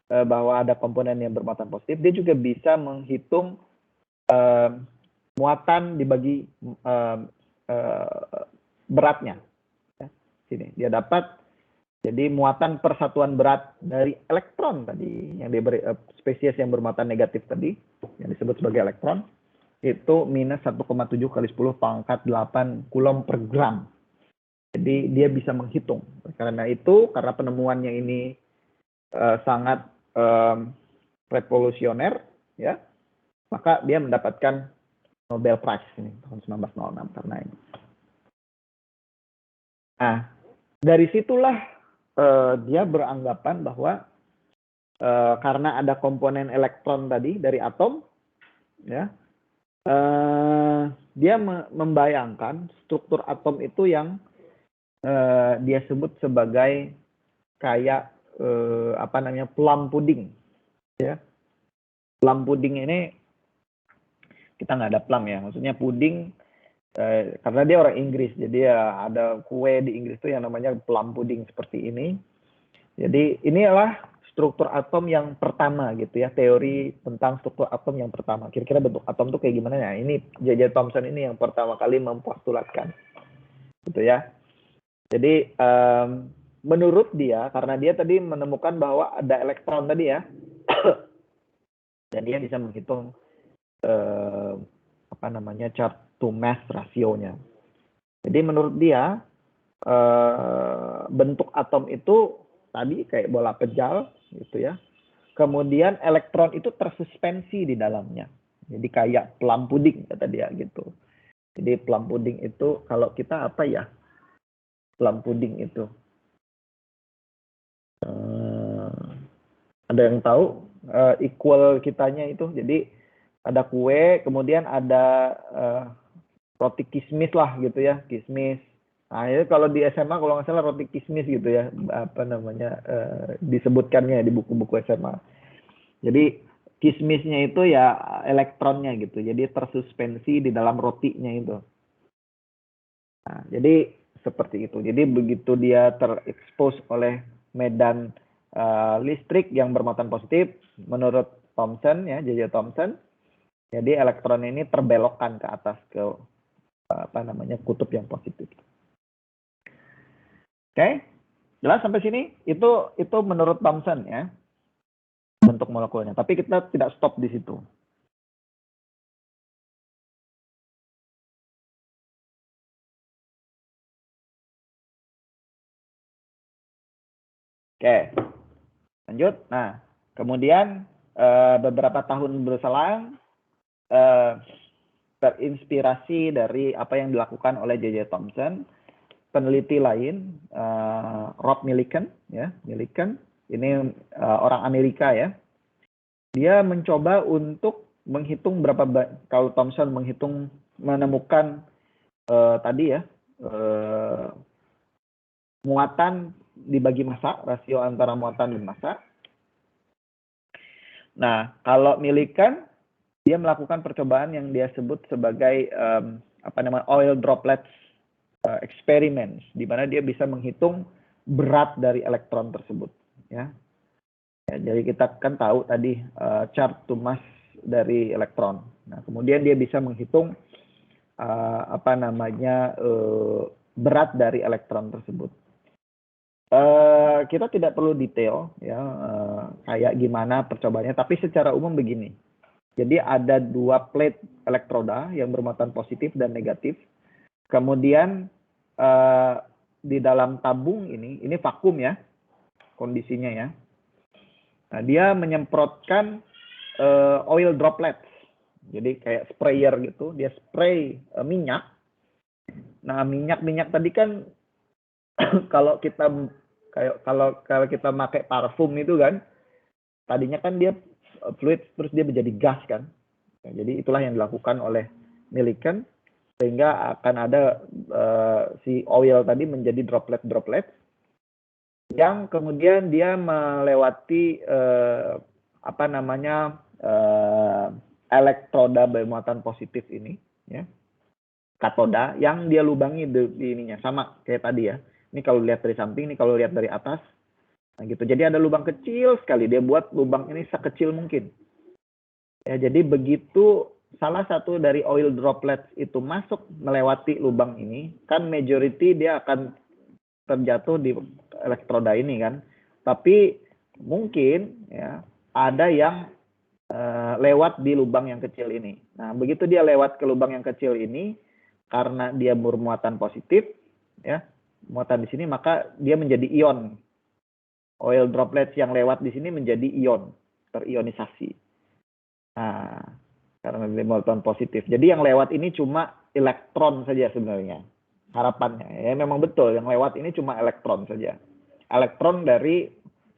bahwa ada komponen yang bermuatan positif, dia juga bisa menghitung muatan dibagi beratnya. Ya, sini dia dapat, jadi muatan persatuan berat dari elektron tadi, yang diberi spesies yang bermuatan negatif tadi, yang disebut sebagai elektron, itu minus 1,7 kali 10 pangkat 8 coulomb per gram. Jadi dia bisa menghitung. Karena itu, karena penemuannya ini sangat revolusioner, ya, maka dia mendapatkan Nobel Prize ini tahun 1906 karena ini. Nah, dari situlah dia beranggapan bahwa karena ada komponen elektron tadi dari atom, ya, Dia membayangkan struktur atom itu yang dia sebut sebagai kayak plum pudding, ya. Plum pudding ini kita nggak ada plum ya, maksudnya puding karena dia orang Inggris, jadi ya ada kue di Inggris itu yang namanya plum pudding seperti ini. Jadi inilah struktur atom yang pertama gitu ya, teori tentang struktur atom yang pertama. Kira-kira bentuk atom itu kayak gimana ya? Ini J.J. Thomson ini yang pertama kali mempostulatkan, gitu ya. Jadi menurut dia, karena dia tadi menemukan bahwa ada elektron tadi ya, dan dia bisa menghitung charge to mass rasionya. Jadi menurut dia bentuk atom itu tadi kayak bola pejal gitu ya. Kemudian elektron itu tersuspensi di dalamnya. Jadi kayak plum pudding kata dia gitu. Jadi plum pudding itu kalau kita apa ya? Plum pudding itu ada yang tahu equal kitanya itu. Jadi ada kue, kemudian ada roti kismis lah gitu ya, kismis. Nah itu kalau di SMA kalau nggak salah roti kismis gitu ya, disebutkannya di buku-buku SMA. Jadi kismisnya itu ya elektronnya gitu, jadi tersuspensi di dalam rotinya itu. Nah, jadi seperti itu. Jadi begitu dia terekspos oleh medan listrik yang bermuatan positif, menurut Thomson ya, J.J. Thomson, jadi elektron ini terbelokkan ke atas ke kutub yang positif. Oke, jelas sampai sini? Itu menurut Thomson ya, bentuk molekulnya. Tapi kita tidak stop di situ. Oke, lanjut. Nah, kemudian beberapa tahun berselang, terinspirasi dari apa yang dilakukan oleh J.J. Thomson, peneliti lain, Rob Millikan, ya, Millikan, ini orang Amerika ya, dia mencoba untuk menghitung kalau Thomson menemukan tadi ya, muatan dibagi massa, rasio antara muatan dan massa. Nah, kalau Millikan, dia melakukan percobaan yang dia sebut sebagai oil droplets experiments, di mana dia bisa menghitung berat dari elektron tersebut. Ya, jadi kita kan tahu tadi charge to mass dari elektron. Nah, kemudian dia bisa menghitung berat dari elektron tersebut. Kita tidak perlu detail ya kayak gimana percobaannya, tapi secara umum begini. Jadi ada dua plate elektroda yang bermuatan positif dan negatif. Kemudian di dalam tabung ini vakum ya kondisinya ya. Nah, dia menyemprotkan oil droplets. Jadi kayak sprayer gitu, dia spray minyak. Nah, minyak tadi kan kalau kita pakai parfum itu kan tadinya kan dia fluid terus dia menjadi gas kan. Nah, jadi itulah yang dilakukan oleh Millikan, sehingga akan ada si oil tadi menjadi droplet yang kemudian dia melewati elektroda bermuatan positif ini ya, katoda yang dia lubangi di ininya sama kayak tadi ya. Ini kalau lihat dari samping, ini kalau lihat dari atas. Nah gitu. Jadi ada lubang kecil sekali, dia buat lubang ini sekecil mungkin. Ya, jadi begitu salah satu dari oil droplets itu masuk melewati lubang ini, kan majority dia akan terjatuh di elektroda ini kan. Tapi mungkin ya ada yang lewat di lubang yang kecil ini. Nah, begitu dia lewat ke lubang yang kecil ini, karena dia bermuatan positif, ya, muatan di sini, maka dia menjadi ion. Oil droplets yang lewat di sini menjadi ion, terionisasi. Nah, karena dia muatan positif. Jadi yang lewat ini cuma elektron saja sebenarnya. Harapannya, ya memang betul, yang lewat ini cuma elektron saja. Elektron dari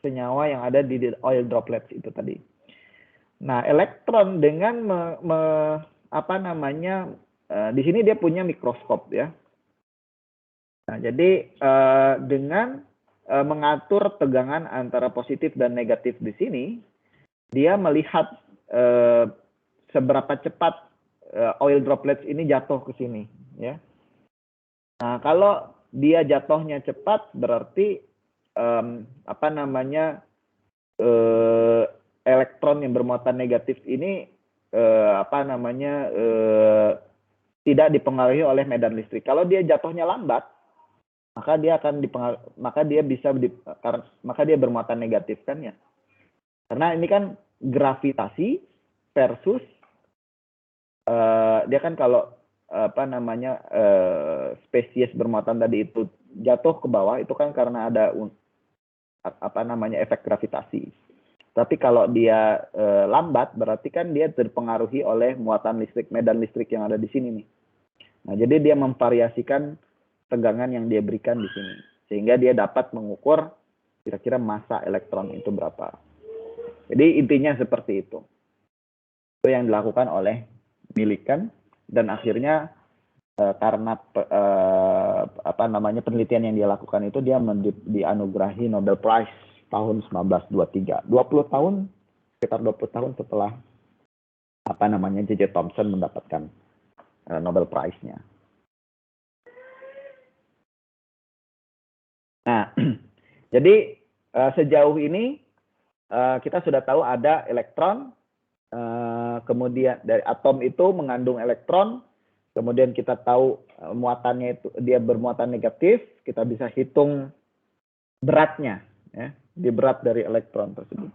senyawa yang ada di oil droplets itu tadi. Nah, elektron dengan di sini dia punya mikroskop ya. Nah, jadi dengan mengatur tegangan antara positif dan negatif di sini, dia melihat seberapa cepat oil droplets ini jatuh ke sini ya. Nah, kalau dia jatuhnya cepat berarti elektron yang bermuatan negatif ini tidak dipengaruhi oleh medan listrik. Kalau dia jatuhnya lambat, maka dia bermuatan negatif kan ya. Karena ini kan gravitasi versus dia kan kalau spesies bermuatan tadi itu jatuh ke bawah itu kan karena ada efek gravitasi. Tapi kalau dia lambat berarti kan dia terpengaruhi oleh muatan listrik, medan listrik yang ada di sini nih. Nah, jadi dia memvariasikan tegangan yang dia berikan di sini sehingga dia dapat mengukur kira-kira massa elektron itu berapa. Jadi intinya seperti itu. Itu yang dilakukan oleh Millikan dan akhirnya karena penelitian yang dia lakukan itu dia dianugerahi Nobel Prize tahun 1923. 20 tahun setelah J.J. Thomson mendapatkan Nobel Prize-nya. Nah, jadi sejauh ini kita sudah tahu ada elektron, kemudian dari atom itu mengandung elektron, kemudian kita tahu muatannya itu dia bermuatan negatif, kita bisa hitung beratnya, ya, di berat dari elektron tersebut.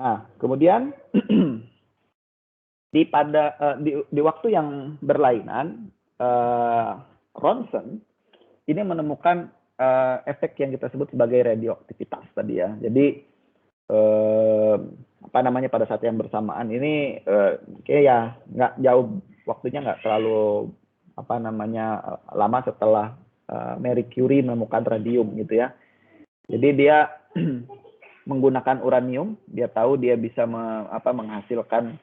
Nah, kemudian di waktu yang berlainan, Ronson ini menemukan efek yang kita sebut sebagai radioaktivitas tadi ya. Jadi pada saat yang bersamaan ini nggak jauh waktunya, nggak terlalu lama setelah Marie Curie menemukan radium gitu ya. Jadi dia menggunakan uranium, dia tahu dia bisa menghasilkan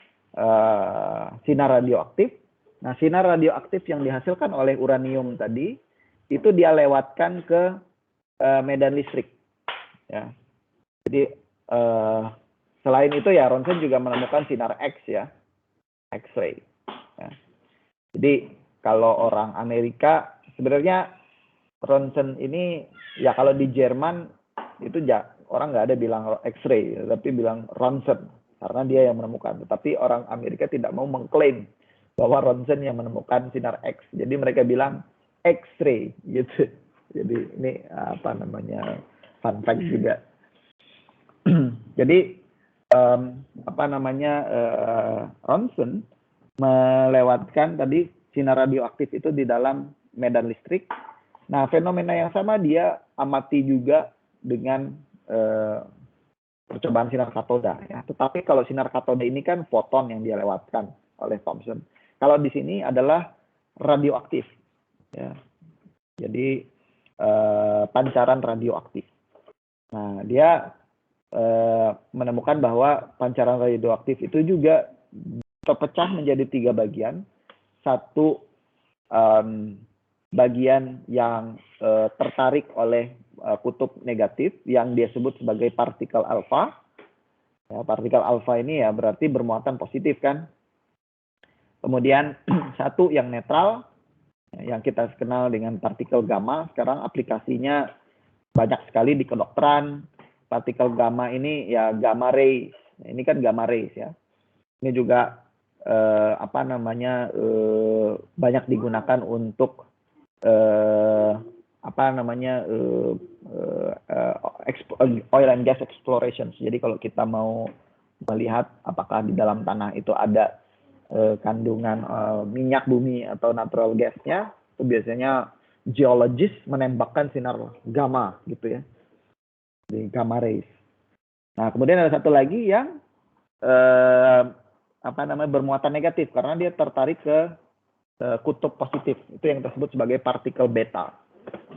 sinar radioaktif. Nah, sinar radioaktif yang dihasilkan oleh uranium tadi itu dia lewatkan ke medan listrik ya. Jadi selain itu ya Ronson juga menemukan sinar X ya, X-ray ya. Jadi kalau orang Amerika sebenarnya Ronson ini ya kalau di Jerman itu orang nggak ada bilang X-ray tapi bilang Ronson karena dia yang menemukan. Tetapi orang Amerika tidak mau mengklaim bahwa Ronson yang menemukan sinar X. Jadi mereka bilang X-ray gitu. Jadi ini fun fact juga. Jadi Ronson melewatkan tadi sinar radioaktif itu di dalam medan listrik. Nah, fenomena yang sama dia amati juga dengan percobaan sinar katoda ya. Tetapi kalau sinar katoda ini kan foton yang dia lewatkan oleh Thomson. Kalau di sini adalah radioaktif ya. Jadi pancaran radioaktif. Nah, dia menemukan bahwa pancaran radioaktif itu juga terpecah menjadi 3 bagian. Satu bagian yang tertarik oleh kutub negatif yang dia sebut sebagai partikel alfa. Ya, partikel alfa ini ya berarti bermuatan positif kan. Kemudian satu yang netral yang kita kenal dengan partikel gamma. Sekarang aplikasinya banyak sekali di kedokteran. Partikel gamma ini ya gamma rays. Ini kan gamma rays ya. Ini juga banyak digunakan untuk oil and gas exploration. Jadi kalau kita mau melihat apakah di dalam tanah itu ada kandungan minyak bumi atau natural gasnya, itu biasanya geologis menembakkan sinar gamma gitu ya, di gamma rays. Nah, kemudian ada satu lagi yang bermuatan negatif karena dia tertarik ke kutub positif. Itu yang tersebut sebagai partikel beta.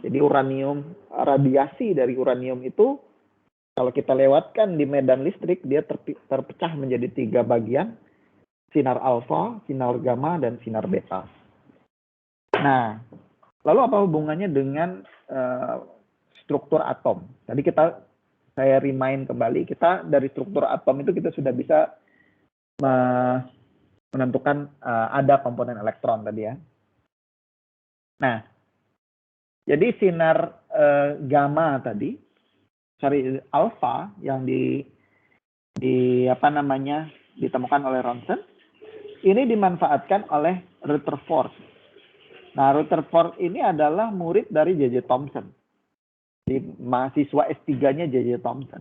Jadi uranium, radiasi dari uranium itu kalau kita lewatkan di medan listrik dia terpecah menjadi 3 bagian. sinar alfa, sinar gamma, dan sinar beta. Nah, lalu apa hubungannya dengan struktur atom? Tadi saya remind kembali, kita dari struktur atom itu kita sudah bisa menentukan ada komponen elektron tadi ya. Nah, jadi sinar gamma tadi, alfa yang ditemukan oleh Ronson, ini dimanfaatkan oleh Rutherford. Nah, Rutherford ini adalah murid dari J.J. Thomson, di mahasiswa S3-nya J.J. Thomson.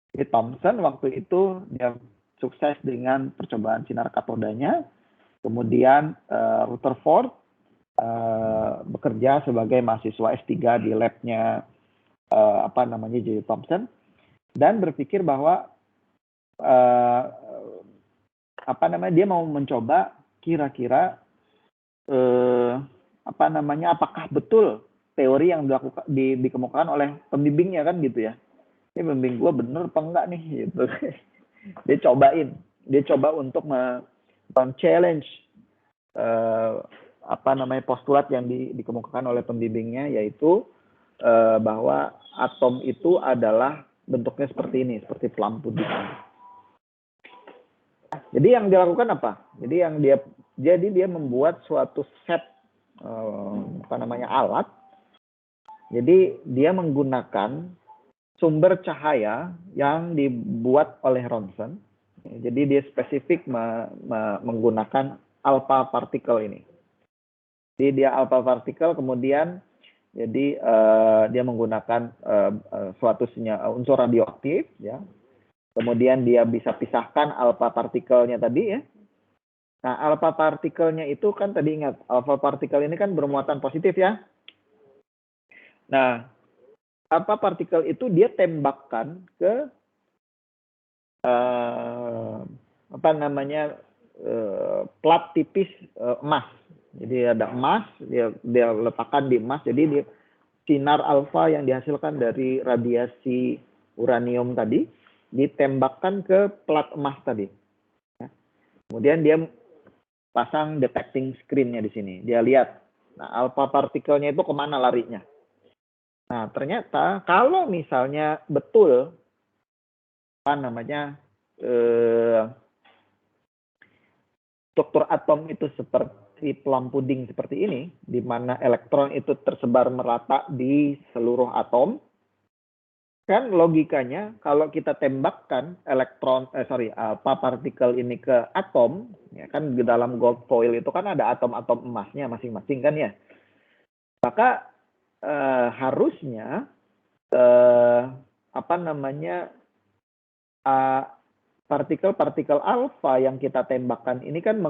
Jadi Thomson waktu itu dia sukses dengan percobaan sinar katodanya, kemudian Rutherford bekerja sebagai mahasiswa S3 di labnya J.J. Thomson, dan berpikir bahwa dia mau mencoba kira-kira apakah betul teori yang dikemukakan oleh pembimbingnya kan gitu ya. Ini pembimbing gue bener apa enggak nih gitu. Dia coba untuk men-challenge postulat yang dikemukakan oleh pembimbingnya, yaitu bahwa atom itu adalah bentuknya seperti ini, seperti plum pudding. Jadi yang dilakukan apa? Jadi dia membuat suatu set alat. Jadi dia menggunakan sumber cahaya yang dibuat oleh Ronson. Jadi dia spesifik menggunakan alpha particle ini. Jadi dia alpha particle, kemudian jadi dia menggunakan suatu unsur radioaktif, ya. Kemudian dia bisa pisahkan alpha partikelnya tadi ya. Nah, alpha partikelnya itu kan tadi ingat, alpha partikel ini kan bermuatan positif ya. Nah, alpha partikel itu dia tembakkan ke plat tipis emas. Jadi ada emas, dia letakkan di emas. Jadi sinar alfa yang dihasilkan dari radiasi uranium tadi ditembakkan ke plat emas tadi. Kemudian dia pasang detecting screen-nya di sini. Dia lihat, nah alpha partikelnya itu kemana larinya. Nah ternyata kalau misalnya betul struktur atom itu seperti plum pudding seperti ini, di mana elektron itu tersebar merata di seluruh atom. Kan logikanya kalau kita tembakkan alpha partikel ini ke atom, ya kan di dalam gold foil itu kan ada atom-atom emasnya masing-masing kan ya. Maka harusnya partikel-partikel alfa yang kita tembakkan ini kan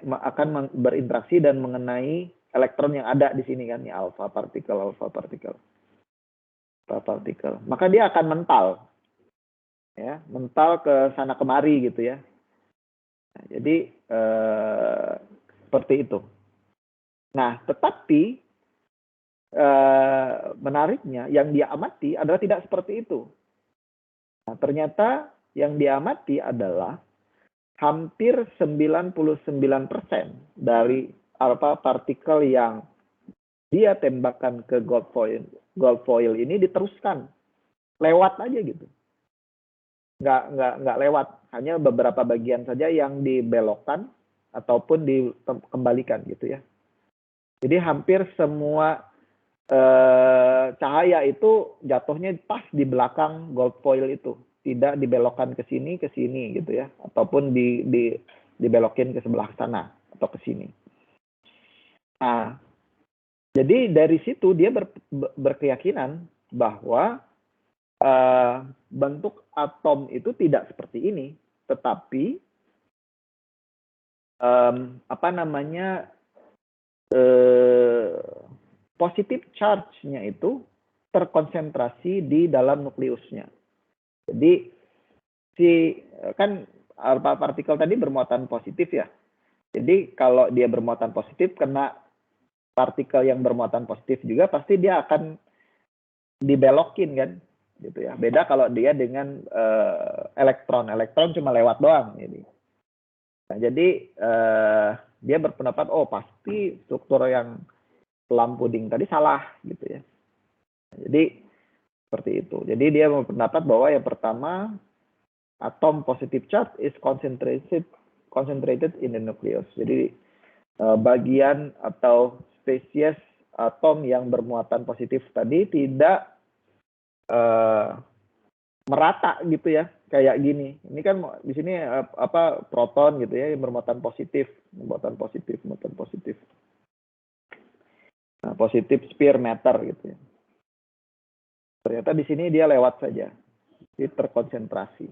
akan berinteraksi dan mengenai elektron yang ada di sini kan, ya, alpha partikel. Maka dia akan mental ke sana kemari gitu ya. Nah, jadi seperti itu. Nah, tetapi menariknya yang dia amati adalah tidak seperti itu. Nah, ternyata yang dia amati adalah hampir 99% dari alpha partikel yang dia tembakkan ke gold foil ini diteruskan lewat aja gitu, nggak lewat, hanya beberapa bagian saja yang dibelokkan ataupun dikembalikan gitu ya. Jadi hampir semua cahaya itu jatuhnya pas di belakang gold foil itu, tidak dibelokkan ke sini gitu ya, ataupun dibelokin ke sebelah sana atau ke sini. Nah, jadi dari situ dia berkeyakinan bahwa bentuk atom itu tidak seperti ini, tetapi positive charge-nya itu terkonsentrasi di dalam nukleusnya. Jadi kan alpha partikel tadi bermuatan positif ya. Jadi kalau dia bermuatan positif kena partikel yang bermuatan positif juga, pasti dia akan dibelokin kan gitu ya. Beda kalau dia dengan elektron cuma lewat doang. Jadi Nah, jadi dia berpendapat, oh pasti struktur yang plum pudding tadi salah gitu ya. Jadi seperti itu. Jadi dia berpendapat bahwa yang pertama, atom positive charge is concentrated in the nucleus. Jadi bagian atau spesies atom yang bermuatan positif tadi tidak merata gitu ya, kayak gini. Ini kan di sini proton gitu ya yang bermuatan positif, muatan positif. Nah, positif sphere matter gitu ya. Ternyata di sini dia lewat saja, jadi terkonsentrasi.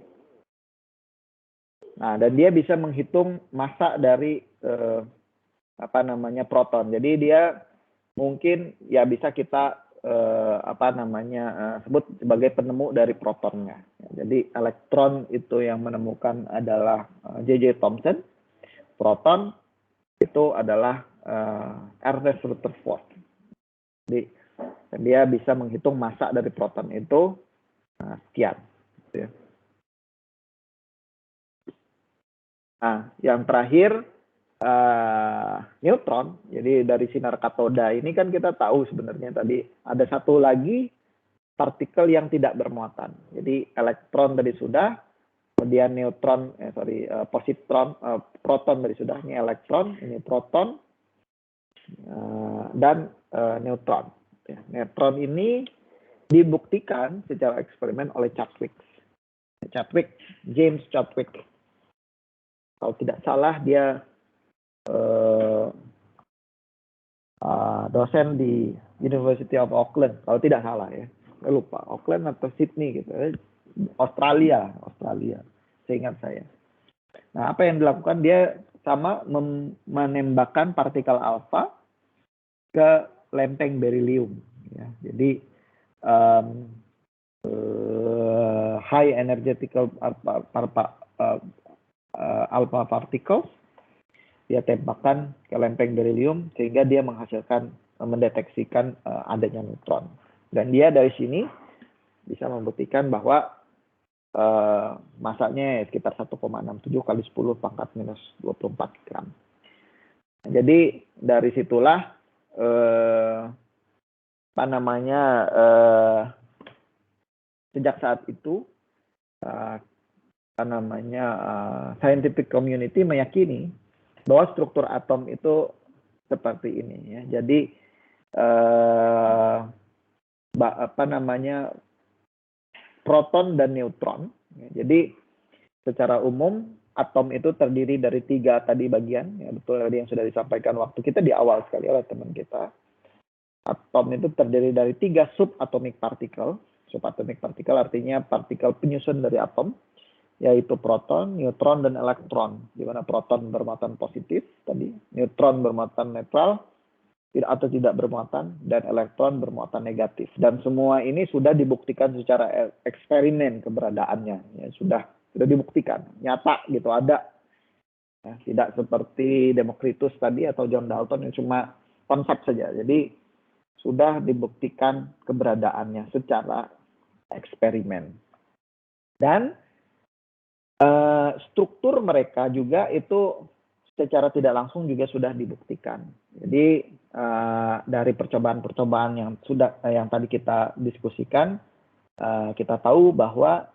Nah, dan dia bisa menghitung massa dari proton. Jadi dia mungkin ya bisa kita sebut sebagai penemu dari protonnya. Jadi elektron itu yang menemukan adalah J.J. Thomson, proton itu adalah Ernest Rutherford. Jadi dia bisa menghitung massa dari proton itu sekian. Gitu ya. Nah, yang terakhir neutron. Jadi dari sinar katoda ini kan kita tahu sebenarnya tadi ada satu lagi partikel yang tidak bermuatan. Jadi elektron tadi sudah, kemudian neutron, positron, proton tadi sudah. Ini elektron, ini proton, dan neutron. Neutron ini dibuktikan secara eksperimen oleh Chadwick, James Chadwick. Kalau tidak salah dia dosen di University of Auckland, kalau tidak salah ya. Saya lupa, Auckland atau Sydney gitu. Australia, seingat saya. Nah, apa yang dilakukan dia sama menembakkan partikel alfa ke lempeng beryllium. Ya. Jadi high energetical alpha particles dia tembakkan ke lempeng beryllium sehingga dia mendeteksikan adanya neutron. Dan dia dari sini bisa membuktikan bahwa masanya sekitar 1,67 kali 10 pangkat minus 24 gram. Jadi dari situlah sejak saat itu scientific community meyakini bahwa struktur atom itu seperti ini ya. Jadi proton dan neutron. Ya. Jadi secara umum atom itu terdiri dari 3 tadi bagian, ya betul tadi yang sudah disampaikan waktu kita di awal sekali oleh teman kita. Atom itu terdiri dari 3 subatomic particle. Subatomic particle artinya partikel penyusun dari atom, yaitu proton, neutron, dan elektron. Di mana proton bermuatan positif tadi, neutron bermuatan netral atau tidak bermuatan, dan elektron bermuatan negatif. Dan semua ini sudah dibuktikan secara eksperimen keberadaannya. Ya, sudah dibuktikan, nyata gitu, ada. Ya, tidak seperti Democritus tadi atau John Dalton yang cuma konsep saja. Jadi sudah dibuktikan keberadaannya secara eksperimen. Dan struktur mereka juga itu secara tidak langsung juga sudah dibuktikan. Jadi dari percobaan-percobaan yang tadi kita diskusikan, kita tahu bahwa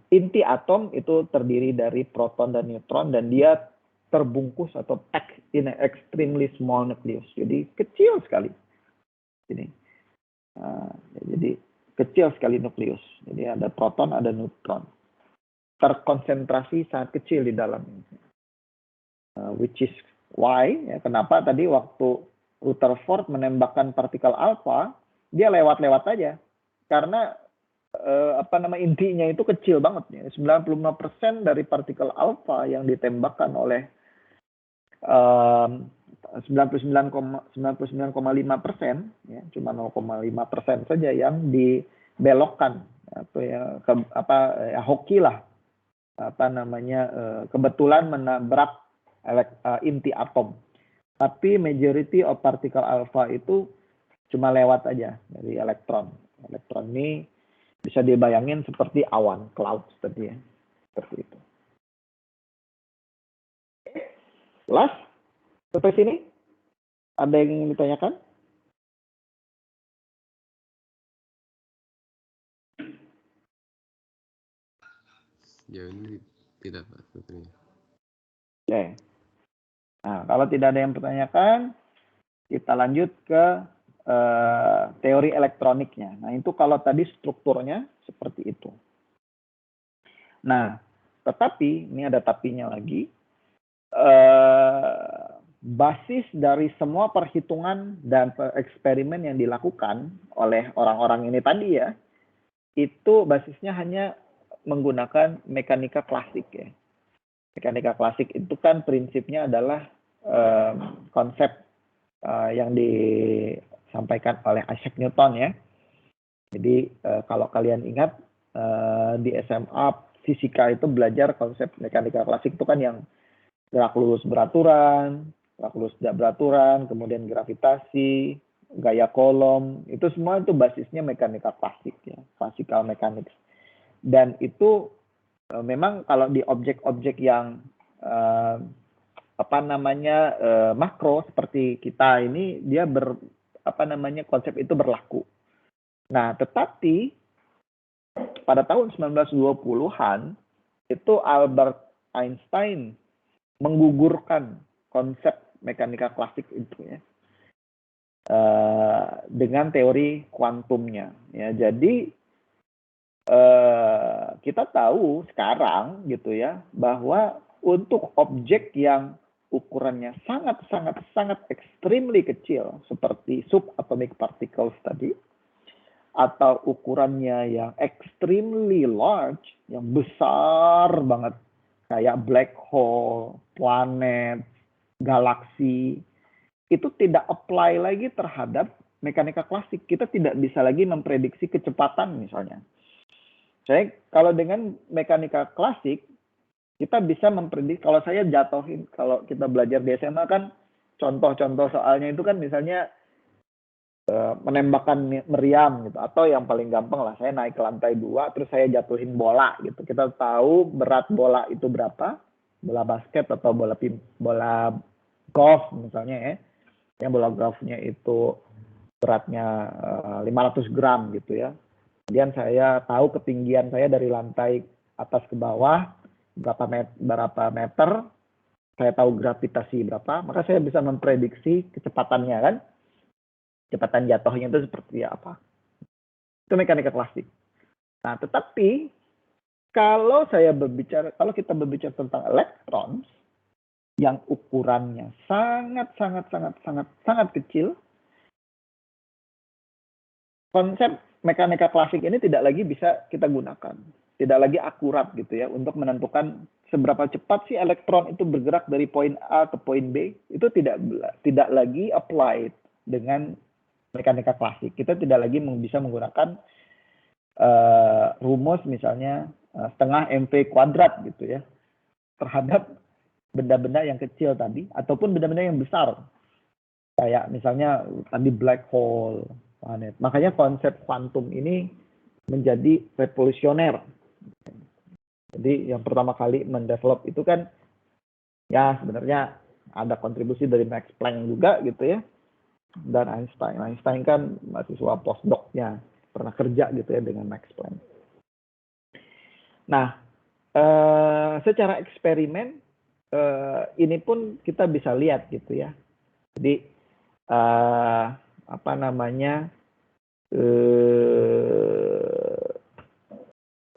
inti atom itu terdiri dari proton dan neutron, dan dia terbungkus atau packed in an extremely small nucleus. Jadi kecil sekali. Jadi kecil sekali nukleus. Jadi ada proton, ada neutron. Terkonsentrasi sangat kecil di dalamnya. Which is why, ya, kenapa tadi waktu Rutherford menembakkan partikel alfa, dia lewat-lewat aja. Karena intinya itu kecil banget. Ya. 95% dari partikel alfa yang ditembakkan oleh 99,5%, ya, cuma 0,5% saja yang dibelokkan atau ya hoki lah, kebetulan menabrak inti atom. Tapi majority of particle alpha itu cuma lewat aja dari elektron. Elektron ini bisa dibayangin seperti awan, clouds tadi ya, seperti itu. Jelas? Sampai sini? Ada yang ingin ditanyakan? Jauh ini tidak Pak sepertinya. Oke. Nah, kalau tidak ada yang pertanyakan, kita lanjut ke teori elektroniknya. Nah, itu kalau tadi strukturnya seperti itu. Nah, tetapi, ini ada tapinya lagi, basis dari semua perhitungan dan eksperimen yang dilakukan oleh orang-orang ini tadi ya, itu basisnya hanya menggunakan mekanika klasik ya. Mekanika klasik itu kan prinsipnya adalah konsep yang disampaikan oleh Isaac Newton ya. Jadi kalau kalian ingat di SMA fisika itu belajar konsep mekanika klasik itu kan yang gerak lurus beraturan, gerak lurus tidak beraturan, kemudian gravitasi, gaya kolom, itu semua itu basisnya mekanika klasik ya, classical mechanics. Dan itu memang kalau di objek-objek yang makro seperti kita ini dia konsep itu berlaku. Nah, tetapi pada tahun 1920-an itu Albert Einstein menggugurkan konsep mekanika klasik itu ya dengan teori kuantumnya ya. Jadi kita tahu sekarang gitu ya bahwa untuk objek yang ukurannya sangat extremely kecil seperti subatomic particles tadi, atau ukurannya yang extremely large, yang besar banget kayak black hole, planet, galaksi, itu tidak apply lagi terhadap mekanika klasik. Kita tidak bisa lagi memprediksi kecepatan misalnya. Saya kalau dengan mekanika klasik kita bisa memprediksi, kalau saya jatuhin, kalau kita belajar di SMA kan contoh-contoh soalnya itu kan misalnya menembakkan meriam gitu, atau yang paling gampang lah saya naik ke lantai 2 terus saya jatuhin bola gitu. Kita tahu berat bola itu berapa, bola basket atau bola golf misalnya ya, yang bola golfnya itu beratnya 500 gram gitu ya. Kemudian saya tahu ketinggian saya dari lantai atas ke bawah berapa meter, saya tahu gravitasi berapa, maka saya bisa memprediksi kecepatannya kan. Kecepatan jatuhnya itu seperti apa. Itu mekanika klasik. Nah, tetapi kalau kita berbicara tentang elektron yang ukurannya sangat kecil, konsep mekanika klasik ini tidak lagi bisa kita gunakan. Tidak lagi akurat gitu ya untuk menentukan seberapa cepat sih elektron itu bergerak dari poin A ke poin B. Itu tidak lagi applied dengan mekanika klasik. Kita tidak lagi bisa menggunakan rumus misalnya setengah mv kuadrat gitu ya terhadap benda-benda yang kecil tadi ataupun benda-benda yang besar kayak misalnya tadi black hole, planet. Makanya konsep kuantum ini menjadi revolusioner. Jadi yang pertama kali mendevelop itu kan ya sebenarnya ada kontribusi dari Max Planck juga gitu ya, dan Einstein. Einstein kan mahasiswa postdoc-nya, pernah kerja gitu ya dengan Max Planck. Nah, secara eksperimen ini pun kita bisa lihat gitu ya. Jadi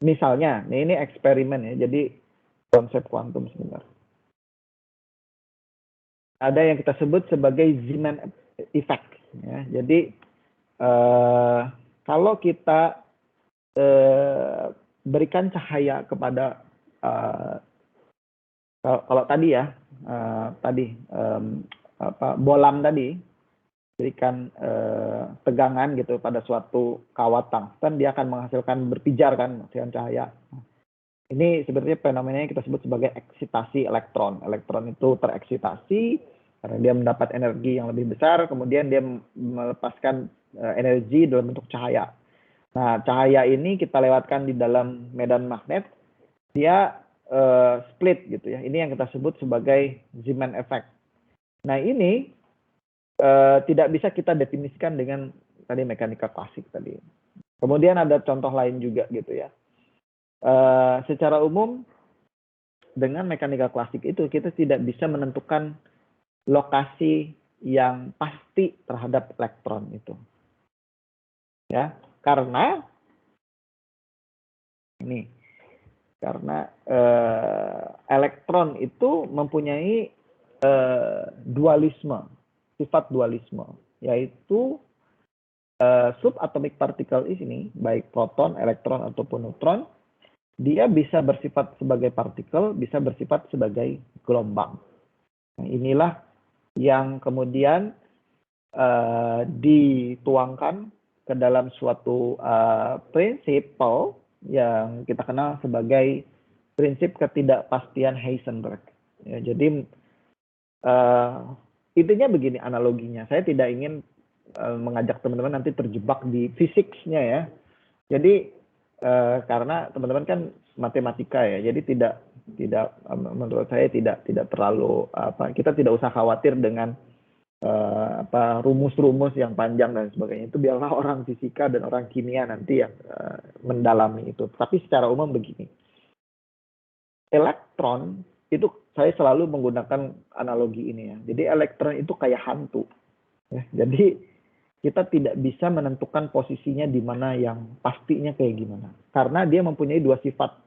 misalnya, ini eksperimen ya. Jadi konsep kuantum sebenarnya. Ada yang kita sebut sebagai Zeeman effect ya. Jadi kalau kita berikan cahaya kepada kalau tadi ya bolam tadi berikan tegangan gitu pada suatu kawat tungsten, dia akan menghasilkan berpijar kan, menghasilkan cahaya. Ini sebenarnya fenomenanya kita sebut sebagai eksitasi elektron. Elektron itu tereksitasi karena dia mendapat energi yang lebih besar, kemudian dia melepaskan energi dalam bentuk cahaya. Nah, cahaya ini kita lewatkan di dalam medan magnet, dia split gitu ya. Ini yang kita sebut sebagai Zeeman effect. Nah ini tidak bisa kita definisikan dengan tadi mekanika klasik tadi. Kemudian ada contoh lain juga gitu ya. Secara umum dengan mekanika klasik itu kita tidak bisa menentukan lokasi yang pasti terhadap elektron itu. Ya, karena elektron itu mempunyai dualisme, sifat dualisme, yaitu subatomic particle ini, baik proton, elektron ataupun neutron, dia bisa bersifat sebagai partikel, bisa bersifat sebagai gelombang. Nah, inilah yang kemudian dituangkan ke dalam suatu prinsip yang kita kenal sebagai prinsip ketidakpastian Heisenberg. Ya, jadi intinya begini analoginya. Saya tidak ingin mengajak teman-teman nanti terjebak di fisiknya ya. Jadi karena teman-teman kan matematika ya, jadi tidak menurut saya tidak terlalu kita tidak usah khawatir dengan rumus-rumus yang panjang dan sebagainya. Itu biarlah orang fisika dan orang kimia nanti yang mendalami itu. Tapi secara umum begini, elektron itu saya selalu menggunakan analogi ini ya. Jadi elektron itu kayak hantu. Ya. Jadi kita tidak bisa menentukan posisinya di mana yang pastinya kayak gimana. Karena dia mempunyai dua sifat.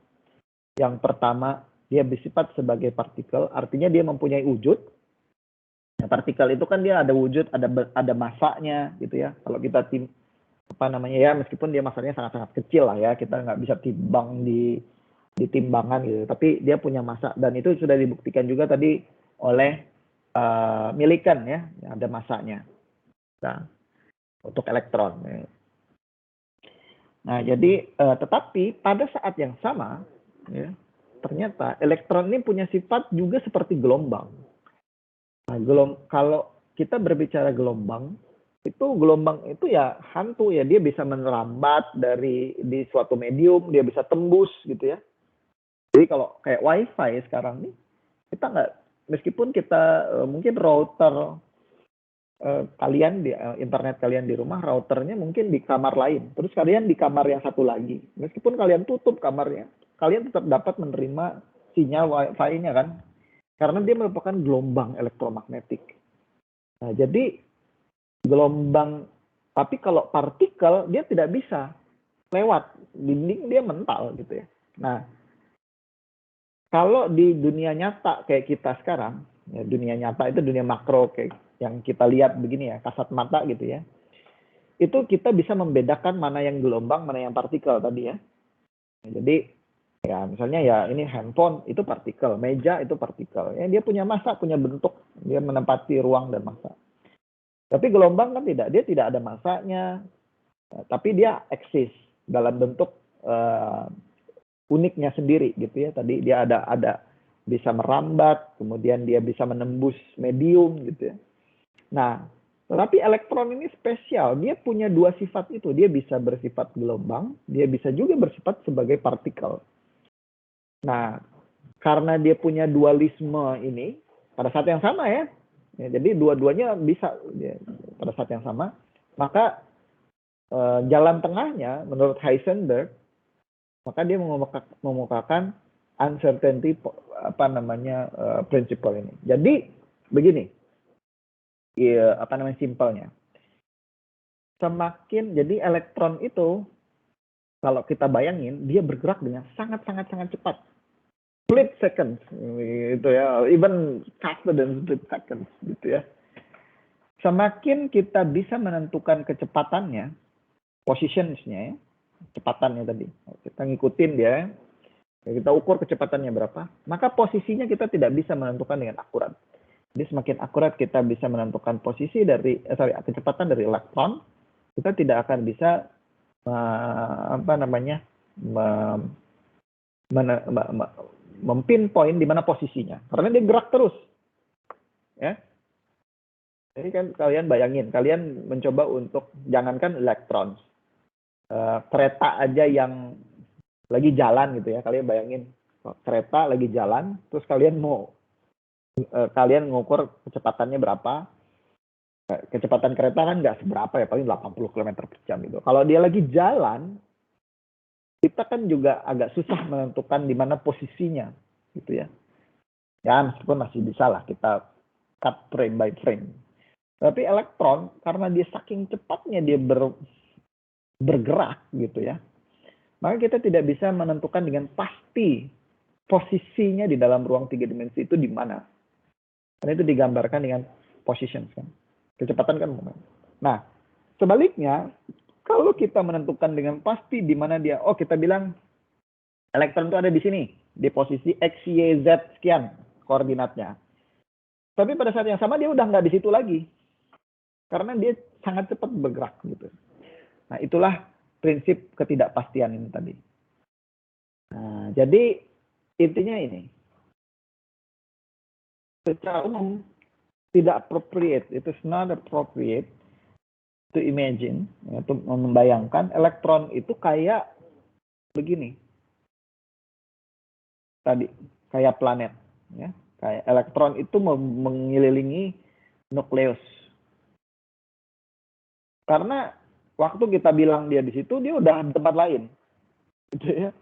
Yang pertama, dia bersifat sebagai partikel, artinya dia mempunyai wujud. Nah, partikel itu kan dia ada wujud, ada masanya gitu ya. Kalau kita meskipun dia masanya sangat-sangat kecil lah ya, kita nggak bisa timbang di timbangan gitu. Tapi dia punya massa dan itu sudah dibuktikan juga tadi oleh Millikan ya, ada massanya. Nah, untuk elektron. Nah, jadi tetapi pada saat yang sama, ya, ternyata elektron ini punya sifat juga seperti gelombang. Nah, kalau kita berbicara gelombang itu ya hantu ya, dia bisa merambat di suatu medium, dia bisa tembus gitu ya. Jadi kalau kayak WiFi sekarang nih, kita nggak, meskipun kita mungkin router kalian di internet kalian di rumah, routernya mungkin di kamar lain, terus kalian di kamar yang satu lagi, meskipun kalian tutup kamarnya, kalian tetap dapat menerima sinyal WiFi-nya kan, karena dia merupakan gelombang elektromagnetik. Nah, jadi gelombang, tapi kalau partikel dia tidak bisa lewat dinding, dia mental gitu ya. Nah, kalau di dunia nyata kayak kita sekarang, ya dunia nyata itu dunia makro kayak yang kita lihat begini ya, kasat mata gitu ya. Itu kita bisa membedakan mana yang gelombang, mana yang partikel tadi ya. Jadi ya misalnya ya ini handphone itu partikel, meja itu partikel. Ya dia punya massa, punya bentuk, dia menempati ruang dan massa. Tapi gelombang kan tidak, dia tidak ada massanya, tapi dia eksis dalam bentuk uniknya sendiri gitu ya. Tadi dia ada bisa merambat, kemudian dia bisa menembus medium gitu ya. Nah, tetapi elektron ini spesial, dia punya dua sifat itu, dia bisa bersifat gelombang, dia bisa juga bersifat sebagai partikel. Nah, karena dia punya dualisme ini pada saat yang sama ya, jadi dua-duanya bisa ya, pada saat yang sama, maka jalan tengahnya menurut Heisenberg, maka dia mengemukakan uncertainty principle ini. Jadi begini, simpelnya. Semakin jadi elektron itu kalau kita bayangin dia bergerak dengan sangat cepat. Split seconds gitu ya, even faster than split seconds gitu ya. Semakin kita bisa menentukan kecepatannya, positionsnya ya, kecepatannya tadi. Kita ngikutin dia, kita ukur kecepatannya berapa, maka posisinya kita tidak bisa menentukan dengan akurat. Jadi semakin akurat kita bisa menentukan posisi kecepatan dari elektron, kita tidak akan bisa mempinpoint di mana posisinya, karena dia gerak terus. Ya. Jadi kan kalian bayangin, kalian mencoba untuk jangankan elektron, kereta aja yang lagi jalan gitu ya, kalian bayangin kereta lagi jalan, terus kalian ngukur kecepatannya berapa. Kecepatan kereta kan nggak seberapa ya, paling 80 km per jam gitu. Kalau dia lagi jalan, kita kan juga agak susah menentukan di mana posisinya, gitu ya. Ya meskipun masih bisa lah kita cut frame by frame. Tapi elektron karena dia saking cepatnya dia bergerak gitu ya, maka kita tidak bisa menentukan dengan pasti posisinya di dalam ruang 3 dimensi itu di mana. Karena itu digambarkan dengan position kan. Kecepatan kan moment. Nah, sebaliknya kalau kita menentukan dengan pasti di mana dia, kita bilang elektron itu ada di sini, di posisi X, Y, Z sekian koordinatnya. Tapi pada saat yang sama dia udah nggak di situ lagi. Karena dia sangat cepat bergerak gitu. Nah, itulah prinsip ketidakpastian ini tadi. Nah, jadi intinya ini. Secara umum tidak appropriate, it is not appropriate to imagine, untuk membayangkan elektron itu kayak begini. Tadi kayak planet ya. Kayak elektron itu mengelilingi nukleus. Karena waktu kita bilang dia di situ, dia udah di tempat lain. Gitu ya.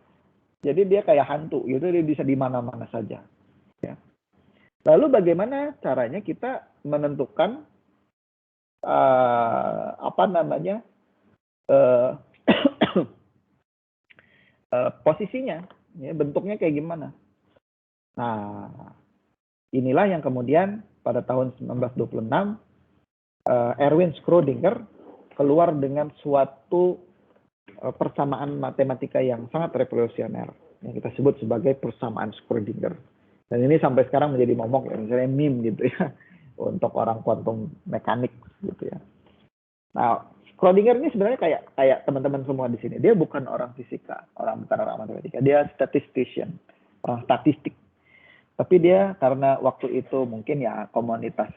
Jadi dia kayak hantu, gitu, dia bisa di mana-mana saja. Ya. Lalu bagaimana caranya kita menentukan posisinya, ya, bentuknya kayak gimana? Nah, inilah yang kemudian pada tahun 1926 Erwin Schrödinger keluar dengan suatu persamaan matematika yang sangat revolusioner yang kita sebut sebagai persamaan Schrödinger. Dan ini sampai sekarang menjadi momok ya, misalnya meme gitu ya untuk orang kuantum mekanik gitu ya. Nah, Schrödinger ini sebenarnya kayak teman-teman semua di sini. Dia bukan orang fisika, bukan orang matematika. Dia statistician, orang statistik. Tapi dia karena waktu itu mungkin ya komunitas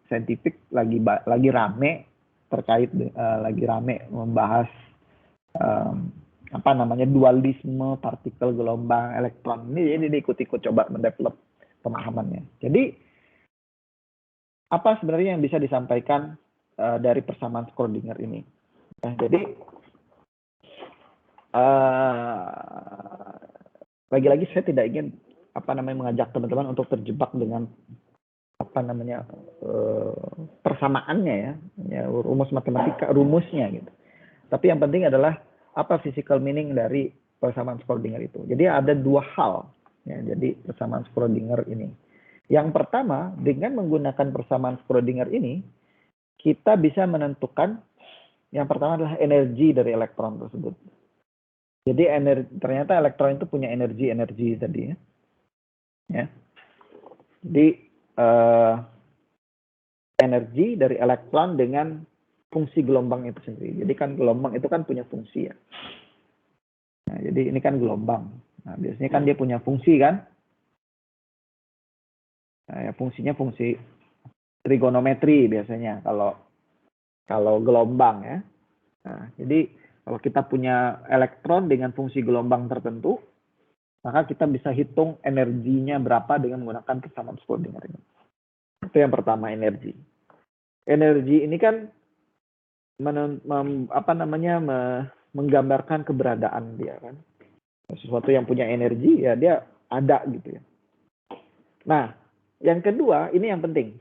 saintifik lagi rame terkait lagi rame membahas dualisme partikel, gelombang, elektron. Ini dia ikut-ikut coba mendevelop pemahamannya. Jadi apa sebenarnya yang bisa disampaikan dari persamaan Schrödinger ini? Jadi lagi-lagi saya tidak ingin mengajak teman-teman untuk terjebak dengan persamaannya ya rumus matematika, rumusnya gitu. Tapi yang penting adalah apa physical meaning dari persamaan Schrödinger itu. Jadi ada dua hal ya, jadi persamaan Schrödinger ini. Yang pertama, dengan menggunakan persamaan Schrödinger ini, kita bisa menentukan yang pertama adalah energi dari elektron tersebut. Jadi ternyata elektron itu punya energi tadi ya. Ya. Jadi energi dari elektron dengan fungsi gelombang itu sendiri. Jadi kan gelombang itu kan punya fungsi ya. Nah, jadi ini kan gelombang. Nah, biasanya kan dia punya fungsi kan. Nah, ya, fungsinya fungsi trigonometri biasanya kalau gelombang ya. Nah, jadi kalau kita punya elektron dengan fungsi gelombang tertentu, maka kita bisa hitung energinya berapa dengan menggunakan persamaan Schrödinger ini. Itu yang pertama, energi. Energi ini kan menggambarkan keberadaan dia kan. Sesuatu yang punya energi ya dia ada gitu ya. Nah, yang kedua ini yang penting.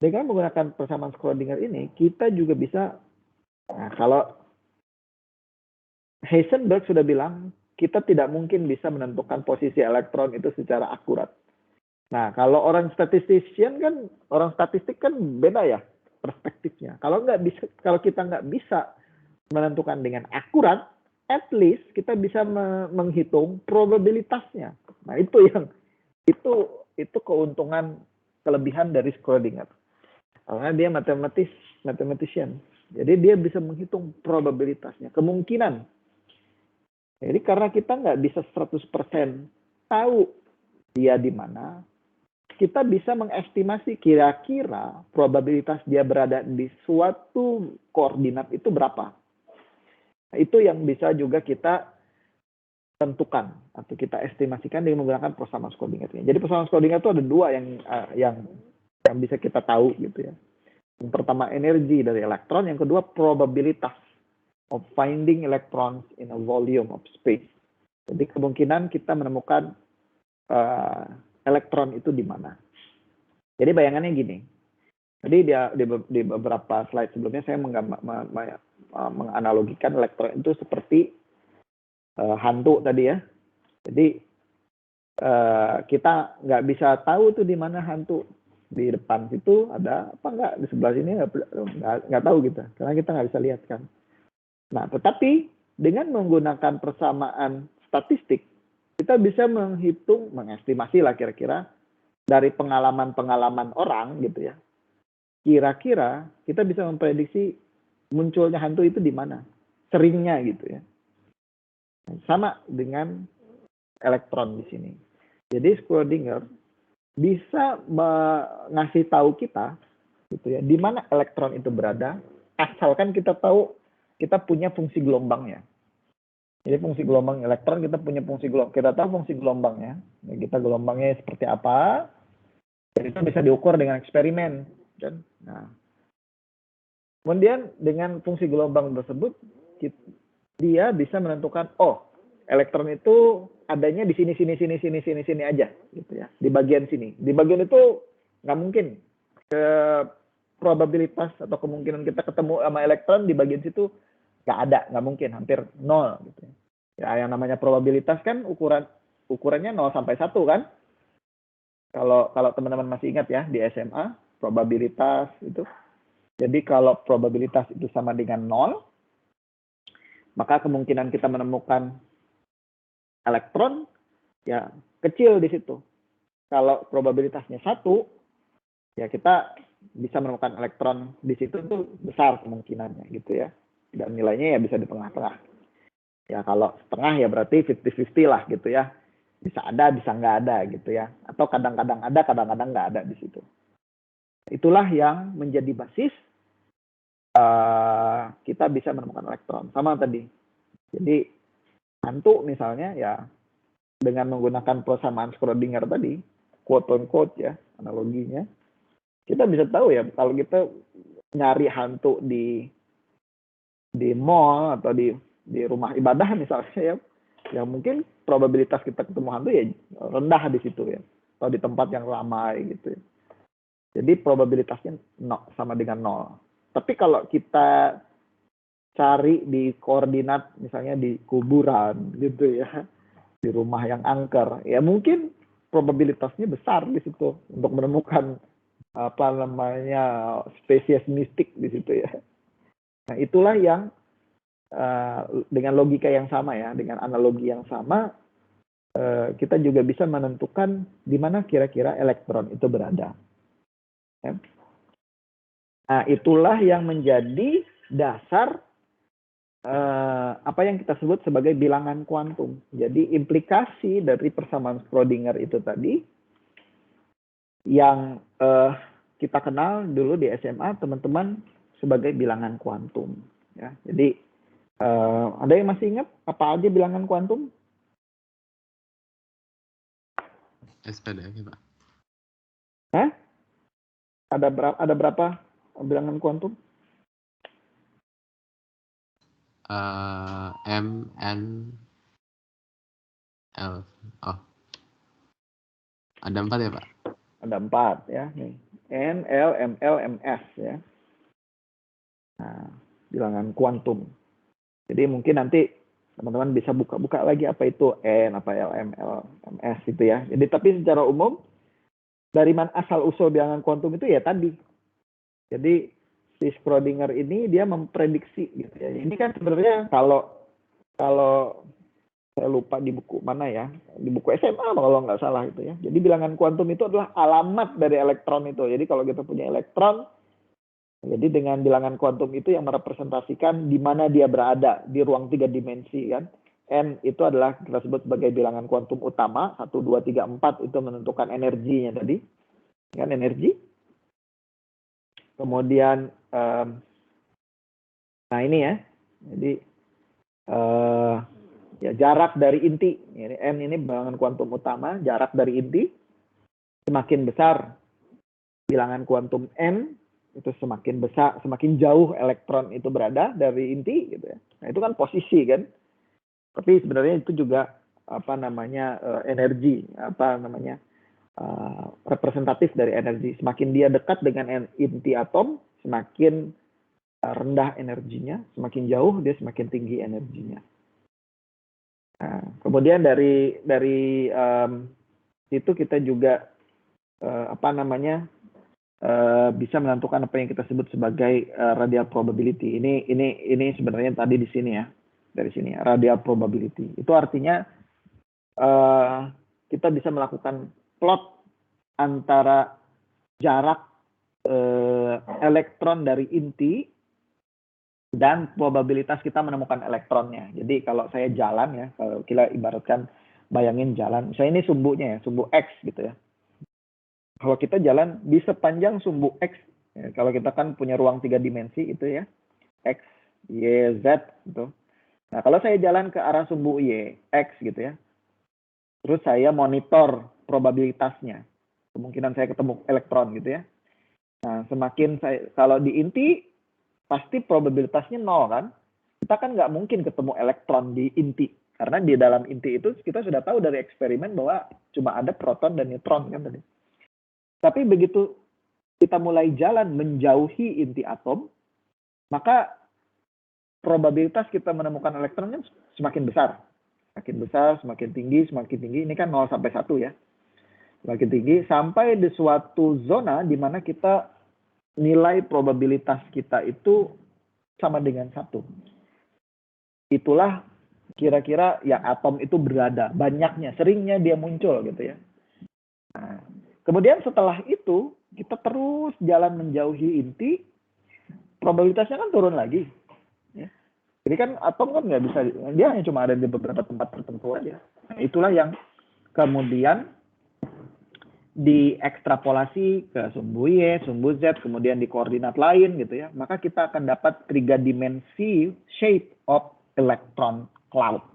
Dengan menggunakan persamaan Schrödinger ini kita juga bisa, kalau Heisenberg sudah bilang kita tidak mungkin bisa menentukan posisi elektron itu secara akurat. Nah, kalau orang statistik kan beda ya perspektifnya. Kalau kita nggak bisa menentukan dengan akurat, at least kita bisa menghitung probabilitasnya. Nah, itu keuntungan kelebihan dari Schrödinger. Karena dia mathematician. Jadi dia bisa menghitung probabilitasnya, kemungkinan. Jadi karena kita nggak bisa 100% tahu dia di mana, kita bisa mengestimasi kira-kira probabilitas dia berada di suatu koordinat itu berapa. Nah, itu yang bisa juga kita tentukan atau kita estimasikan dengan menggunakan persamaan Schrödinger. Jadi persamaan Schrödinger itu ada dua yang bisa kita tahu gitu ya. Yang pertama energi dari elektron, yang kedua probabilitas of finding electrons in a volume of space. Jadi kemungkinan kita menemukan elektron itu di mana. Jadi bayangannya gini. Jadi di beberapa slide sebelumnya saya menganalogikan elektron itu seperti hantu tadi ya. Jadi kita nggak bisa tahu tuh di mana hantu. Di depan situ ada apa nggak, di sebelah sini nggak tahu gitu, karena kita nggak bisa lihat kan. Nah, tetapi dengan menggunakan persamaan statistik, kita bisa menghitung, mengestimasi lah kira-kira dari pengalaman-pengalaman orang gitu ya. Kira-kira kita bisa memprediksi munculnya hantu itu di mana, seringnya gitu ya. Sama dengan elektron di sini. Jadi Schrödinger bisa ngasih tahu kita gitu ya, di mana elektron itu berada, asalkan kita tahu kita punya fungsi gelombangnya. Jadi fungsi gelombang elektron, kita punya fungsi gelombang, kita tahu fungsi gelombangnya. Ya, kita gelombangnya seperti apa, dan itu bisa diukur dengan eksperimen kan. Nah, kemudian dengan fungsi gelombang tersebut dia bisa menentukan, oh elektron itu adanya di sini aja gitu ya, di bagian sini. Di bagian itu nggak mungkin, probabilitas atau kemungkinan kita ketemu sama elektron di bagian situ nggak mungkin, hampir nol gitu ya. Yang namanya probabilitas kan ukurannya 0 sampai 1 kan. Kalau teman-teman masih ingat ya, di SMA probabilitas itu. Jadi kalau probabilitas itu sama dengan 0, maka kemungkinan kita menemukan elektron ya kecil di situ. Kalau probabilitasnya 1, ya kita bisa menemukan elektron di situ itu besar kemungkinannya gitu ya. Dan nilainya ya bisa di tengah-tengah. Ya kalau setengah ya berarti 50-50 lah gitu ya. Bisa ada, bisa nggak ada gitu ya. Atau kadang-kadang ada, kadang-kadang nggak ada di situ. Itulah yang menjadi basis kita bisa menemukan elektron. Sama tadi. Jadi hantu misalnya ya, dengan menggunakan persamaan Schrödinger tadi, quote unquote ya, analoginya, kita bisa tahu ya, kalau kita nyari hantu di mall atau di rumah ibadah misalnya ya mungkin probabilitas kita ketemu hantu ya rendah di situ ya, atau di tempat yang ramai gitu ya. Jadi probabilitasnya sama dengan 0. Tapi kalau kita cari di koordinat misalnya di kuburan gitu ya, di rumah yang angker, ya mungkin probabilitasnya besar di situ untuk menemukan apa namanya spesies mistik di situ ya. Nah itulah yang dengan logika yang sama ya, dengan analogi yang sama, kita juga bisa menentukan di mana kira-kira elektron itu berada. Ya. Nah itulah yang menjadi dasar apa yang kita sebut sebagai bilangan kuantum. Jadi implikasi dari persamaan Schrödinger itu tadi yang kita kenal dulu di SMA teman-teman sebagai bilangan kuantum. Ya, jadi ada yang masih ingat apa aja bilangan kuantum? SPD aja Pak. Hah? Ada berapa bilangan kuantum? M, N, L. Oh. Ada 4 ya Pak? Ada 4 ya. Nih. N, L, M, L, M, S ya. Nah, bilangan kuantum. Jadi mungkin nanti teman-teman bisa buka-buka lagi apa itu N, apa L, M, L, M, S gitu ya. Jadi tapi secara umum dari mana asal usul bilangan kuantum itu ya tadi. Jadi si Schrödinger ini dia memprediksi gitu ya. Ini kan sebenarnya kalau saya lupa di buku mana ya, di buku SMA kalau nggak salah itu ya. Jadi bilangan kuantum itu adalah alamat dari elektron itu. Jadi kalau kita punya elektron, jadi dengan bilangan kuantum itu yang merepresentasikan di mana dia berada di ruang 3 dimensi kan. N itu adalah kita sebut sebagai bilangan kuantum utama, 1, 2, 3, 4 itu menentukan energinya tadi. Kan energi. Kemudian nah ini ya. Jadi Ya, jarak dari inti. Ini n ini bilangan kuantum utama, jarak dari inti semakin besar bilangan kuantum n itu semakin besar, semakin jauh elektron itu berada dari inti gitu ya. Nah, itu kan posisi kan. Tapi sebenarnya itu juga apa namanya energi, apa namanya representatif dari energi. Semakin dia dekat dengan inti atom, semakin rendah energinya, semakin jauh dia semakin tinggi energinya. Nah, kemudian dari itu kita juga apa namanya bisa menentukan apa yang kita sebut sebagai radial probability. Ini sebenarnya tadi di sini ya, dari sini ya, radial probability. Itu artinya kita bisa melakukan plot antara jarak elektron dari inti dan probabilitas kita menemukan elektronnya. Jadi kalau saya jalan ya, kalau kita ibaratkan bayangin jalan, misalnya ini sumbunya ya, sumbu X gitu ya. Kalau kita jalan di sepanjang sumbu X, ya, kalau kita kan punya ruang 3 dimensi itu ya, X, Y, Z gitu. Nah kalau saya jalan ke arah sumbu Y, X gitu ya, terus saya monitor probabilitasnya, kemungkinan saya ketemu elektron gitu ya. Nah semakin saya, kalau di inti, pasti probabilitasnya 0 kan? Kita kan nggak mungkin ketemu elektron di inti. Karena di dalam inti itu kita sudah tahu dari eksperimen bahwa cuma ada proton dan neutron kan tadi. Tapi begitu kita mulai jalan menjauhi inti atom, maka probabilitas kita menemukan elektronnya semakin besar. Semakin besar, semakin tinggi, semakin tinggi. Ini kan 0 sampai 1 ya. Semakin tinggi sampai di suatu zona di mana kita nilai probabilitas kita itu sama dengan 1. Itulah kira-kira ya atom itu berada, banyaknya, seringnya dia muncul gitu ya. Nah, kemudian setelah itu kita terus jalan menjauhi inti, probabilitasnya kan turun lagi. Ya. Jadi kan atom kan nggak bisa, dia hanya cuma ada di beberapa tempat tertentu aja. Nah, itulah yang kemudian diekstrapolasi ke sumbu Y, sumbu Z, kemudian di koordinat lain gitu ya, maka kita akan dapat 3 dimensi shape of electron clouds.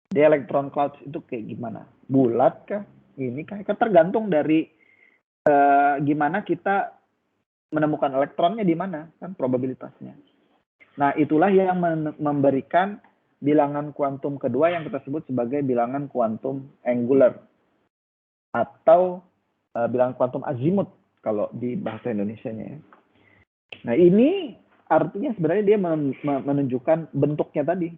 Di electron clouds itu kayak gimana? Bulat kah? Ini kah? Tergantung dari gimana kita menemukan elektronnya di mana, kan probabilitasnya. Nah, itulah yang memberikan bilangan kuantum kedua yang kita sebut sebagai bilangan kuantum angular. Atau bilangan kuantum azimut kalau di bahasa Indonesianya ya. Nah ini artinya sebenarnya dia menunjukkan bentuknya tadi.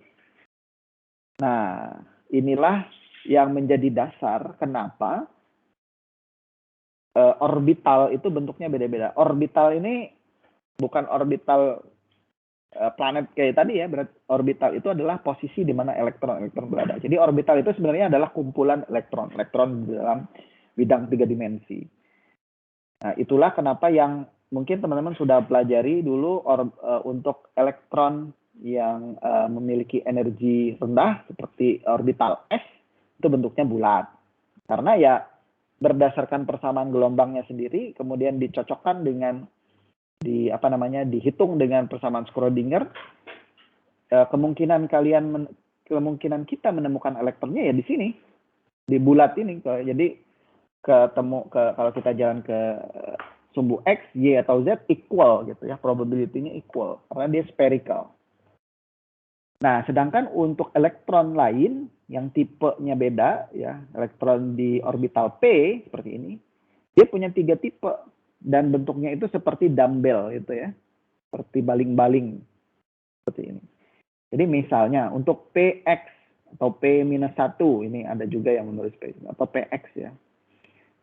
Nah inilah yang menjadi dasar kenapa orbital itu bentuknya beda-beda. Orbital ini bukan orbital planet kayak tadi ya, berarti orbital itu adalah posisi di mana elektron berada. Jadi orbital itu sebenarnya adalah kumpulan elektron dalam bidang 3 dimensi. Nah, itulah kenapa yang mungkin teman-teman sudah pelajari dulu untuk elektron yang memiliki energi rendah seperti orbital S itu bentuknya bulat. Karena ya berdasarkan persamaan gelombangnya sendiri, kemudian dicocokkan dengan dihitung dengan persamaan Schrödinger, kemungkinan kita menemukan elektronnya ya di sini, di bulat ini. Jadi kalau kita jalan ke sumbu X, Y atau Z equal gitu ya, probability-nya equal karena dia spherical. Nah, sedangkan untuk elektron lain yang tipenya beda ya, elektron di orbital P seperti ini, dia punya 3 tipe. Dan bentuknya itu seperti dumbbell gitu ya, seperti baling-baling seperti ini. Jadi misalnya untuk PX atau P-1 ini ada juga yang menulis P atau PX ya.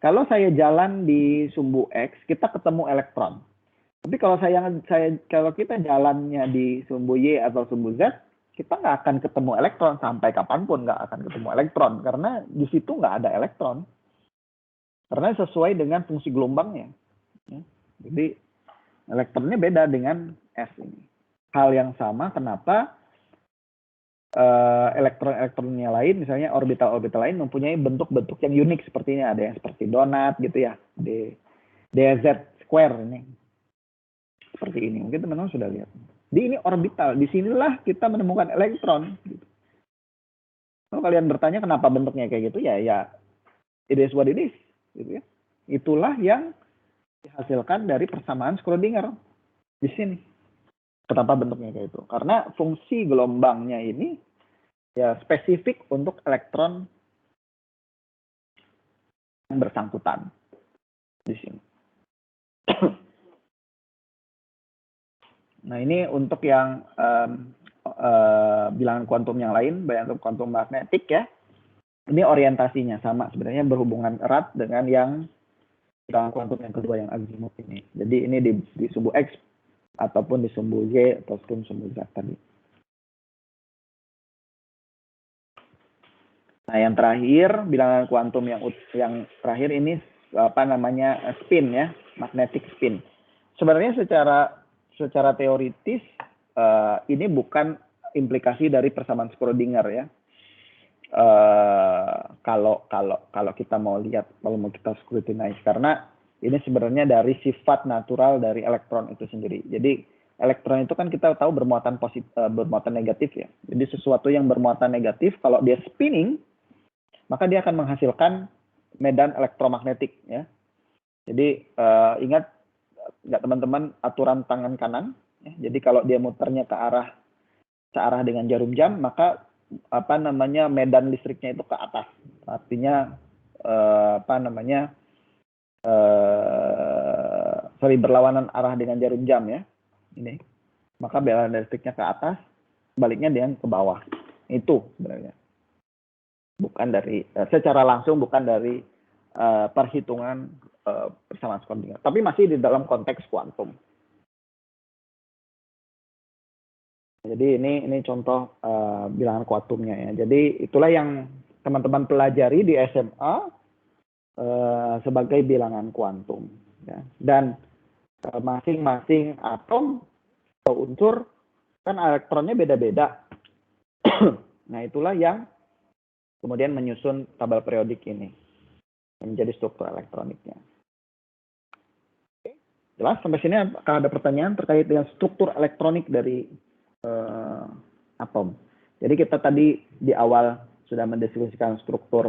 Kalau saya jalan di sumbu X, kita ketemu elektron. Tapi kalau kalau kita jalannya di sumbu Y atau sumbu Z, kita nggak akan ketemu elektron sampai kapanpun nggak akan ketemu elektron karena di situ nggak ada elektron. Karena sesuai dengan fungsi gelombangnya. Jadi elektronnya beda dengan S ini. Hal yang sama kenapa elektron-elektronnya lain, misalnya orbital-orbital lain mempunyai bentuk-bentuk yang unik seperti ini. Ada yang seperti donat gitu ya, DZ square ini. Seperti ini, mungkin teman-teman sudah lihat. Di ini orbital, disinilah kita menemukan elektron. Gitu. Kalau kalian bertanya kenapa bentuknya kayak gitu, ya it is what it is, gitu ya. Itulah yang dihasilkan dari persamaan Schrödinger di sini. Kenapa bentuknya kayak itu? Karena fungsi gelombangnya ini ya spesifik untuk elektron yang bersangkutan di sini. Nah, ini untuk yang bilangan kuantum yang lain, bilangan kuantum magnetik ya. Ini orientasinya sama, sebenarnya berhubungan erat dengan yang bilangan kuantum yang kedua yang Azimuth ini. Jadi ini di sumbu X ataupun di sumbu Y ataupun sumbu Z tadi. Nah, yang terakhir bilangan kuantum yang terakhir ini apa namanya spin ya, magnetic spin. Sebenarnya secara teoritis ini bukan implikasi dari persamaan Schrödinger ya. Kalau kita mau lihat, kalau mau kita scrutinize, karena ini sebenarnya dari sifat natural dari elektron itu sendiri. Jadi elektron itu kan kita tahu bermuatan negatif ya. Jadi sesuatu yang bermuatan negatif kalau dia spinning, maka dia akan menghasilkan medan elektromagnetik ya. Jadi ingat nggak teman-teman aturan tangan kanan ya? Jadi kalau dia muternya searah dengan jarum jam, maka apa namanya medan listriknya itu ke atas, artinya berlawanan arah dengan jarum jam ya ini, maka medan listriknya ke atas, baliknya dia ke bawah. Itu sebenarnya bukan dari secara langsung, bukan dari perhitungan persamaan Schrödinger, tapi masih di dalam konteks kuantum. Jadi ini contoh bilangan kuantumnya ya. Jadi itulah yang teman-teman pelajari di SMA sebagai bilangan kuantum. Ya. Dan masing-masing atom atau unsur kan elektronnya beda-beda. Nah itulah yang kemudian menyusun tabel periodik ini menjadi struktur elektroniknya. Oke. Jelas sampai sini? Apakah ada pertanyaan terkait dengan struktur elektronik dari atom. Jadi kita tadi di awal sudah mendiskusikan struktur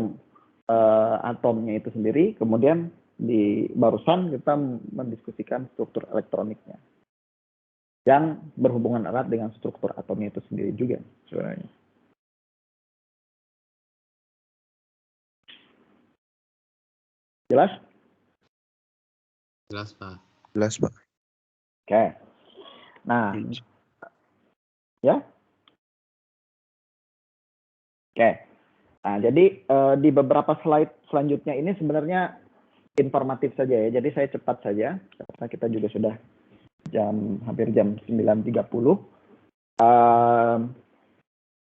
atomnya itu sendiri, kemudian di barusan kita mendiskusikan struktur elektroniknya yang berhubungan erat dengan struktur atomnya itu sendiri juga sebenarnya. Jelas? Jelas, Pak. Jelas, Pak. Oke. Nah, ya. Oke. Nah, jadi di beberapa slide selanjutnya ini sebenarnya informatif saja ya. Jadi saya cepat saja karena kita juga sudah hampir jam 9.30.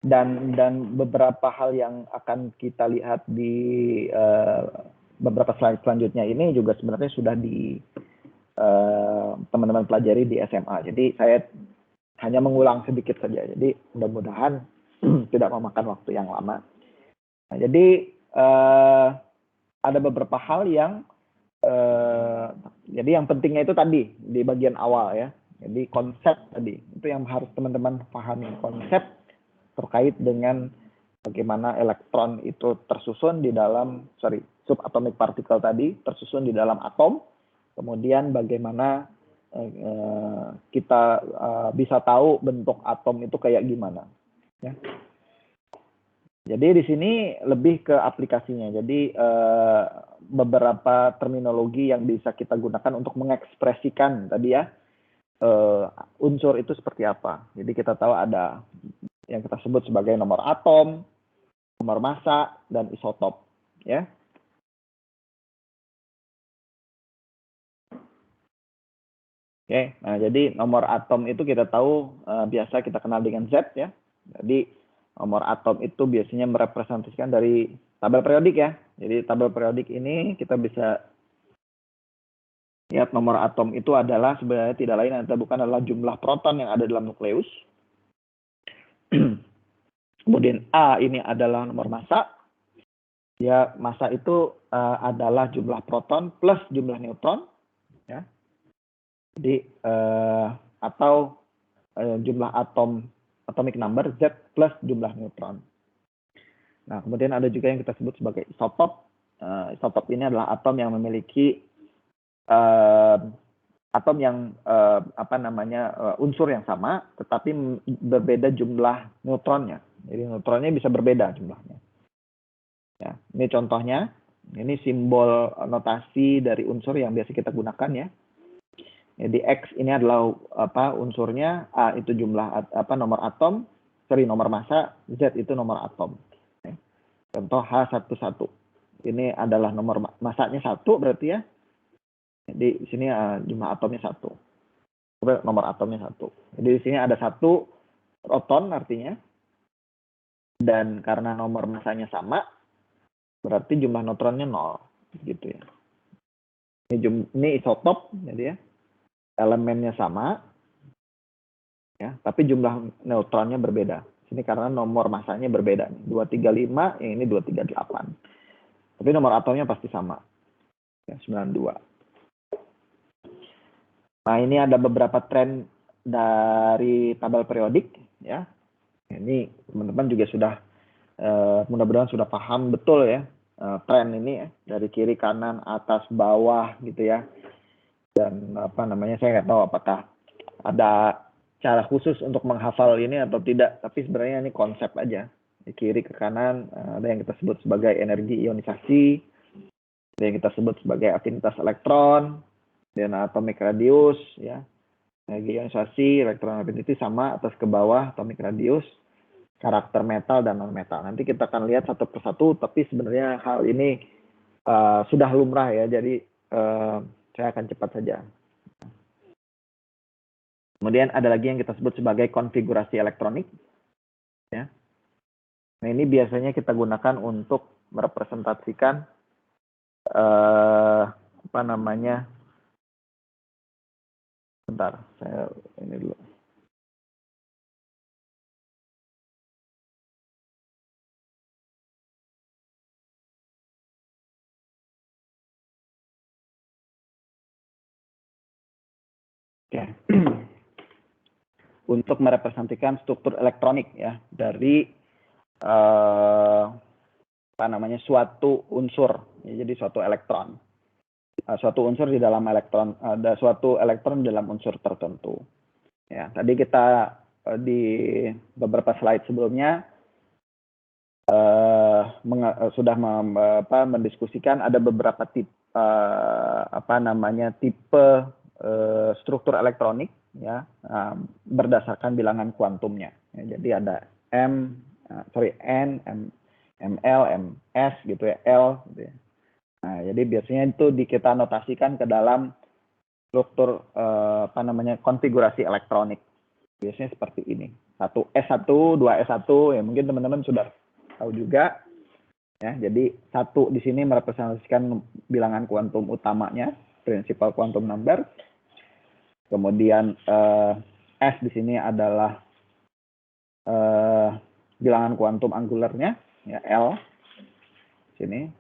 Dan beberapa hal yang akan kita lihat di beberapa slide selanjutnya ini juga sebenarnya sudah teman-teman pelajari di SMA. Jadi saya hanya mengulang sedikit saja. Jadi mudah-mudahan tidak memakan waktu yang lama. Nah, jadi ada beberapa hal yang jadi yang pentingnya itu tadi di bagian awal ya. Jadi konsep tadi itu yang harus teman-teman pahami, konsep terkait dengan bagaimana elektron itu tersusun di dalam subatomic particle tadi tersusun di dalam atom. Kemudian bagaimana kita bisa tahu bentuk atom itu kayak gimana. Ya. Jadi di sini lebih ke aplikasinya. Jadi beberapa terminologi yang bisa kita gunakan untuk mengekspresikan tadi ya unsur itu seperti apa. Jadi kita tahu ada yang kita sebut sebagai nomor atom, nomor massa, dan isotop. Ya. Oke, nah jadi nomor atom itu kita tahu biasa kita kenal dengan Z ya. Jadi nomor atom itu biasanya merepresentasikan dari tabel periodik ya. Jadi tabel periodik ini kita bisa lihat nomor atom itu adalah sebenarnya tidak lain atau bukan adalah jumlah proton yang ada dalam nukleus. Kemudian A ini adalah nomor massa. Ya, massa itu adalah jumlah proton plus jumlah neutron ya. Jadi atau jumlah atomic number Z plus jumlah neutron. Nah, kemudian ada juga yang kita sebut sebagai isotop. Isotop ini adalah atom yang memiliki atom yang unsur yang sama, tetapi berbeda jumlah neutronnya. Jadi neutronnya bisa berbeda jumlahnya. Ya, ini contohnya. Ini simbol notasi dari unsur yang biasa kita gunakan ya. Jadi X ini adalah unsurnya, A itu jumlah nomor atom, nomor massa, Z itu nomor atom. Contoh H11. Ini adalah nomor massanya 1 berarti ya. Jadi di sini jumlah atomnya 1. Nomor atomnya 1. Jadi di sini ada 1 proton artinya. Dan karena nomor massanya sama, berarti jumlah neutronnya 0 gitu ya. Ini isotop jadi ya. Elemennya sama ya, tapi jumlah neutronnya berbeda. Ini karena nomor massanya berbeda nih. 235, yang ini 238. Tapi nomor atomnya pasti sama. Ya, 92. Nah, ini ada beberapa tren dari tabel periodik ya. Ini teman-teman juga sudah mudah-mudahan sudah paham betul ya tren ini ya, dari kiri kanan atas bawah gitu ya. Dan saya nggak tahu apakah ada cara khusus untuk menghafal ini atau tidak, tapi sebenarnya ini konsep aja. Di kiri ke kanan ada yang kita sebut sebagai energi ionisasi, ada yang kita sebut sebagai afinitas elektron, dan atomic radius ya. Energi ionisasi, elektron affinity sama, atas ke bawah atomic radius, karakter metal dan non metal. Nanti kita akan lihat satu persatu, tapi sebenarnya hal ini sudah lumrah ya, jadi saya akan cepat saja. Kemudian ada lagi yang kita sebut sebagai konfigurasi elektronik. Ya. Nah, ini biasanya kita gunakan untuk merepresentasikan bentar, saya ini dulu. Oke. Untuk merepresentasikan struktur elektronik ya dari suatu unsur, ya, jadi suatu elektron. Suatu unsur di dalam elektron, ada suatu elektron dalam unsur tertentu. Ya, tadi kita di beberapa slide sebelumnya sudah mendiskusikan ada beberapa tipe tipe struktur elektronik ya, berdasarkan bilangan kuantumnya. Ya, jadi ada N, ML, MS gitu ya, L gitu ya. Nah, jadi biasanya itu kita notasikan ke dalam struktur konfigurasi elektronik. Biasanya seperti ini. 1S1, 2S1 ya, mungkin teman-teman sudah tahu juga. Ya, jadi 1 di sini merepresentasikan bilangan kuantum utamanya, principal quantum number. Kemudian S di sini adalah bilangan kuantum angularnya, ya, L sini.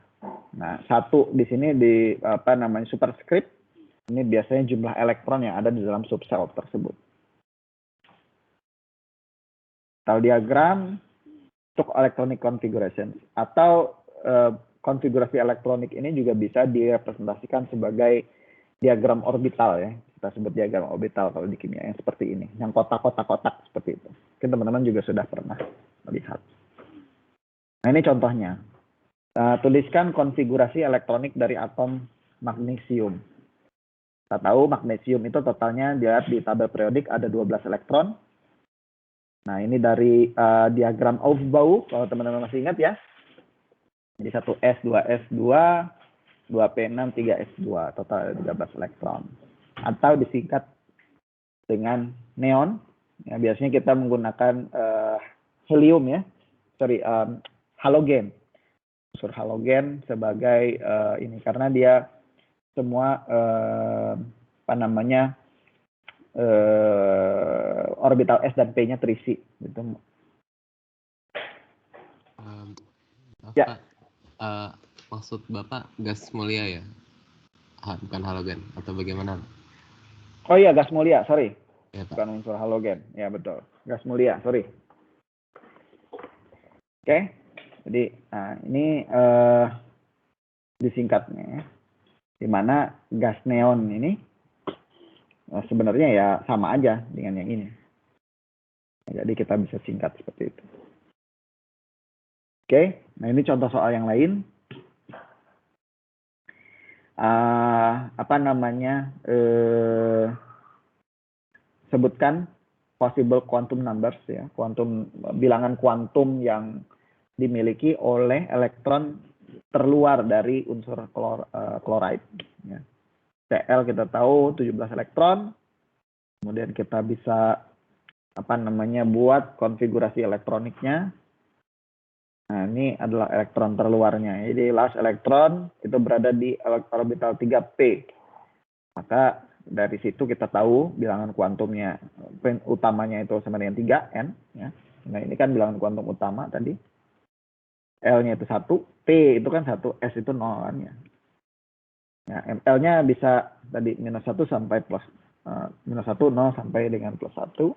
Nah, 1 di sini di superscript. Ini biasanya jumlah elektron yang ada di dalam subsel tersebut. Sel diagram untuk electronic configuration atau konfigurasi elektronik ini juga bisa direpresentasikan sebagai diagram orbital ya. Kita sebut diagram orbital kalau di kimia yang seperti ini, yang kotak-kotak seperti itu. Mungkin teman-teman juga sudah pernah melihat. Nah, ini contohnya. Tuliskan konfigurasi elektronik dari atom magnesium. Kita tahu magnesium itu totalnya dilihat di tabel periodik ada 12 elektron. Nah, ini dari diagram Aufbau, kalau teman-teman masih ingat ya. Jadi 1S, 2S2, 2P6, 3S2, total 13 elektron. Atau disingkat dengan neon. Ya, biasanya kita menggunakan helium ya. Halogen. Unsur halogen sebagai ini karena dia semua orbital S dan P-nya terisi gitu. Ya. Maksud Bapak gas mulia ya? Bukan halogen atau bagaimana? Oh iya, gas mulia, sorry. Ya, Pak. Bukan unsur halogen. Ya, betul. Gas mulia, sorry. Oke. Jadi ini disingkatnya ya. Di mana gas neon ini sebenarnya ya sama aja dengan yang ini. Jadi kita bisa singkat seperti itu. Oke, nah ini contoh soal yang lain. Sebutkan possible quantum numbers ya, bilangan kuantum yang dimiliki oleh elektron terluar dari unsur chloride. Ya. Cl kita tahu 17 elektron, kemudian kita bisa buat konfigurasi elektroniknya. Nah, ini adalah elektron terluarnya. Jadi last elektron itu berada di orbital 3p. Maka dari situ kita tahu bilangan kuantumnya utamanya itu sama dengan 3n. Ya. Nah, ini kan bilangan kuantum utama tadi. L-nya itu 1, P itu kan 1, S itu 0 kan ya. Ya, L-nya bisa tadi -1 sampai plus -1, 0 sampai dengan +1.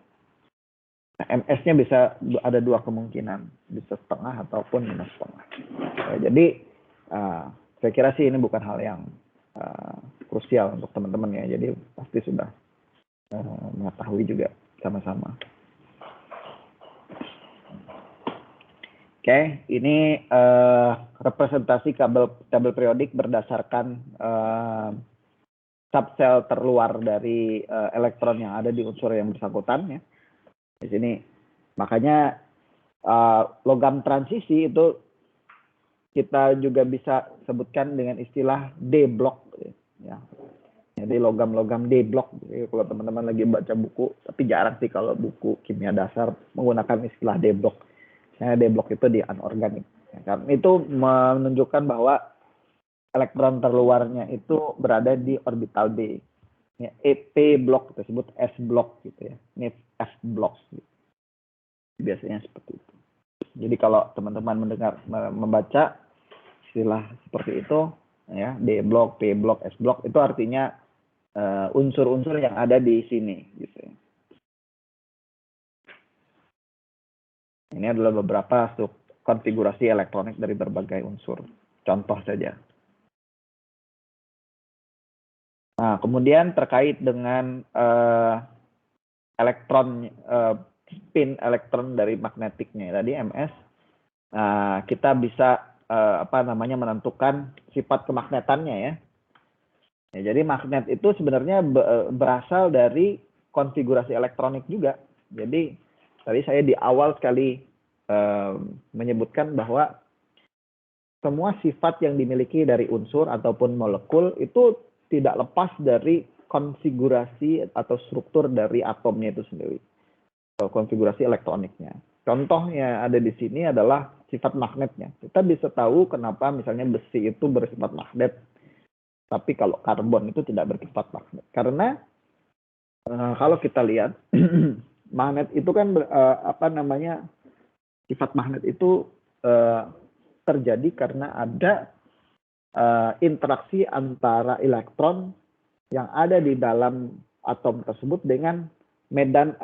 Nah, MS-nya bisa ada dua kemungkinan, bisa setengah ataupun -setengah. Ya, jadi saya kira sih ini bukan hal yang krusial untuk teman-teman ya. Jadi pasti sudah mengetahui juga sama-sama. Oke, ini representasi tabel periodik berdasarkan subsel terluar dari elektron yang ada di unsur yang bersangkutan ya. Di sini makanya logam transisi itu kita juga bisa sebutkan dengan istilah D block ya. Jadi logam-logam D block. Jadi kalau teman-teman lagi baca buku, tapi jarang sih kalau buku kimia dasar menggunakan istilah D block. D block itu di anorganik. Ya, karena itu menunjukkan bahwa elektron terluarnya itu berada di orbital D. Ya, P block tersebut S block gitu ya. Ini F block. Gitu. Biasanya seperti itu. Jadi kalau teman-teman membaca istilah seperti itu, ya D block, P block, S block itu artinya unsur-unsur yang ada di sini. Gitu ya. Ini adalah beberapa konfigurasi elektronik dari berbagai unsur. Contoh saja. Nah, kemudian terkait dengan spin elektron dari magnetiknya tadi MS, kita bisa menentukan sifat kemagnetannya ya. Jadi magnet itu sebenarnya berasal dari konfigurasi elektronik juga. Jadi tadi saya di awal sekali menyebutkan bahwa semua sifat yang dimiliki dari unsur ataupun molekul itu tidak lepas dari konfigurasi atau struktur dari atomnya itu sendiri, konfigurasi elektroniknya. Contohnya ada di sini adalah sifat magnetnya. Kita bisa tahu kenapa misalnya besi itu bersifat magnet, tapi kalau karbon itu tidak bersifat magnet. Karena kalau kita lihat magnet itu kan sifat magnet itu terjadi karena ada interaksi antara elektron yang ada di dalam atom tersebut dengan medan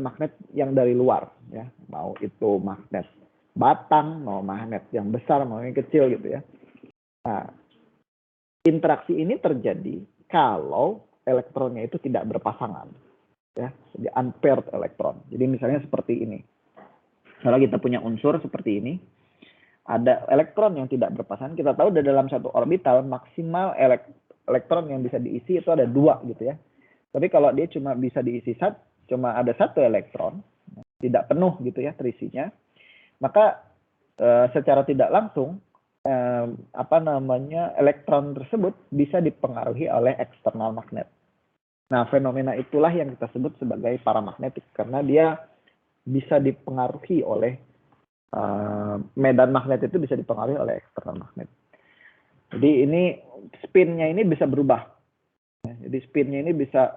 magnet yang dari luar ya, mau itu magnet batang, mau magnet yang besar, mau yang kecil gitu ya. Nah, interaksi ini terjadi kalau elektronnya itu tidak berpasangan ya, jadi unpaired elektron. Jadi misalnya seperti ini. Kalau kita punya unsur seperti ini, ada elektron yang tidak berpasangan, kita tahu di dalam satu orbital maksimal elektron yang bisa diisi itu ada 2 gitu ya. Tapi kalau dia cuma bisa diisi cuma ada 1 elektron, tidak penuh gitu ya terisinya, maka secara tidak langsung elektron tersebut bisa dipengaruhi oleh eksternal magnet. Nah, fenomena itulah yang kita sebut sebagai paramagnetik karena dia bisa dipengaruhi oleh medan magnet itu bisa dipengaruhi oleh eksternal magnet. Jadi ini spinnya ini bisa berubah. Jadi spinnya ini bisa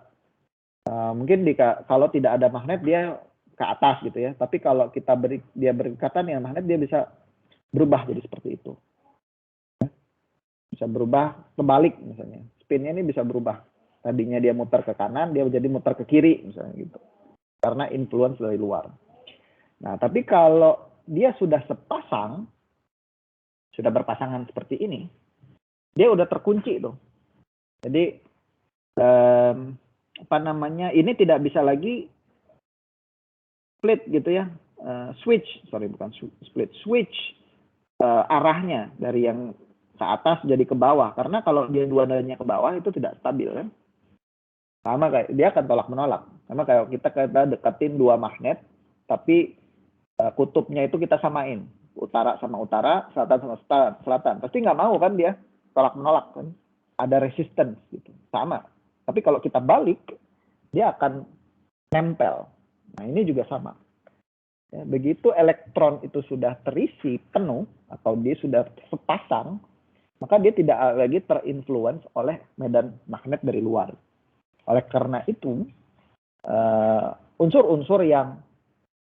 mungkin kalau tidak ada magnet dia ke atas gitu ya. Tapi kalau kita dia berikatan dengan magnet dia bisa berubah jadi seperti itu. Bisa berubah kebalik misalnya. Spinnya ini bisa berubah. Tadinya dia muter ke kanan, dia jadi muter ke kiri misalnya gitu. Karena influence dari luar. Nah, tapi kalau dia sudah sepasang, sudah berpasangan seperti ini, dia udah terkunci tuh. Jadi apa namanya, ini tidak bisa lagi split gitu ya, switch arahnya dari yang ke atas jadi ke bawah, karena kalau dia dua-duanya ke bawah itu tidak stabil kan. Sama kayak dia akan tolak menolak. Sama kayak kita deketin dua magnet, tapi kutubnya itu kita samain, utara sama utara, selatan sama selatan. Pasti nggak mau kan dia, tolak menolak kan. Ada resistance gitu. Sama. Tapi kalau kita balik, dia akan nempel. Nah ini juga sama. Ya, begitu elektron itu sudah terisi penuh atau dia sudah sepasang, maka dia tidak lagi terinfluence oleh medan magnet dari luar. Oleh karena itu, unsur-unsur yang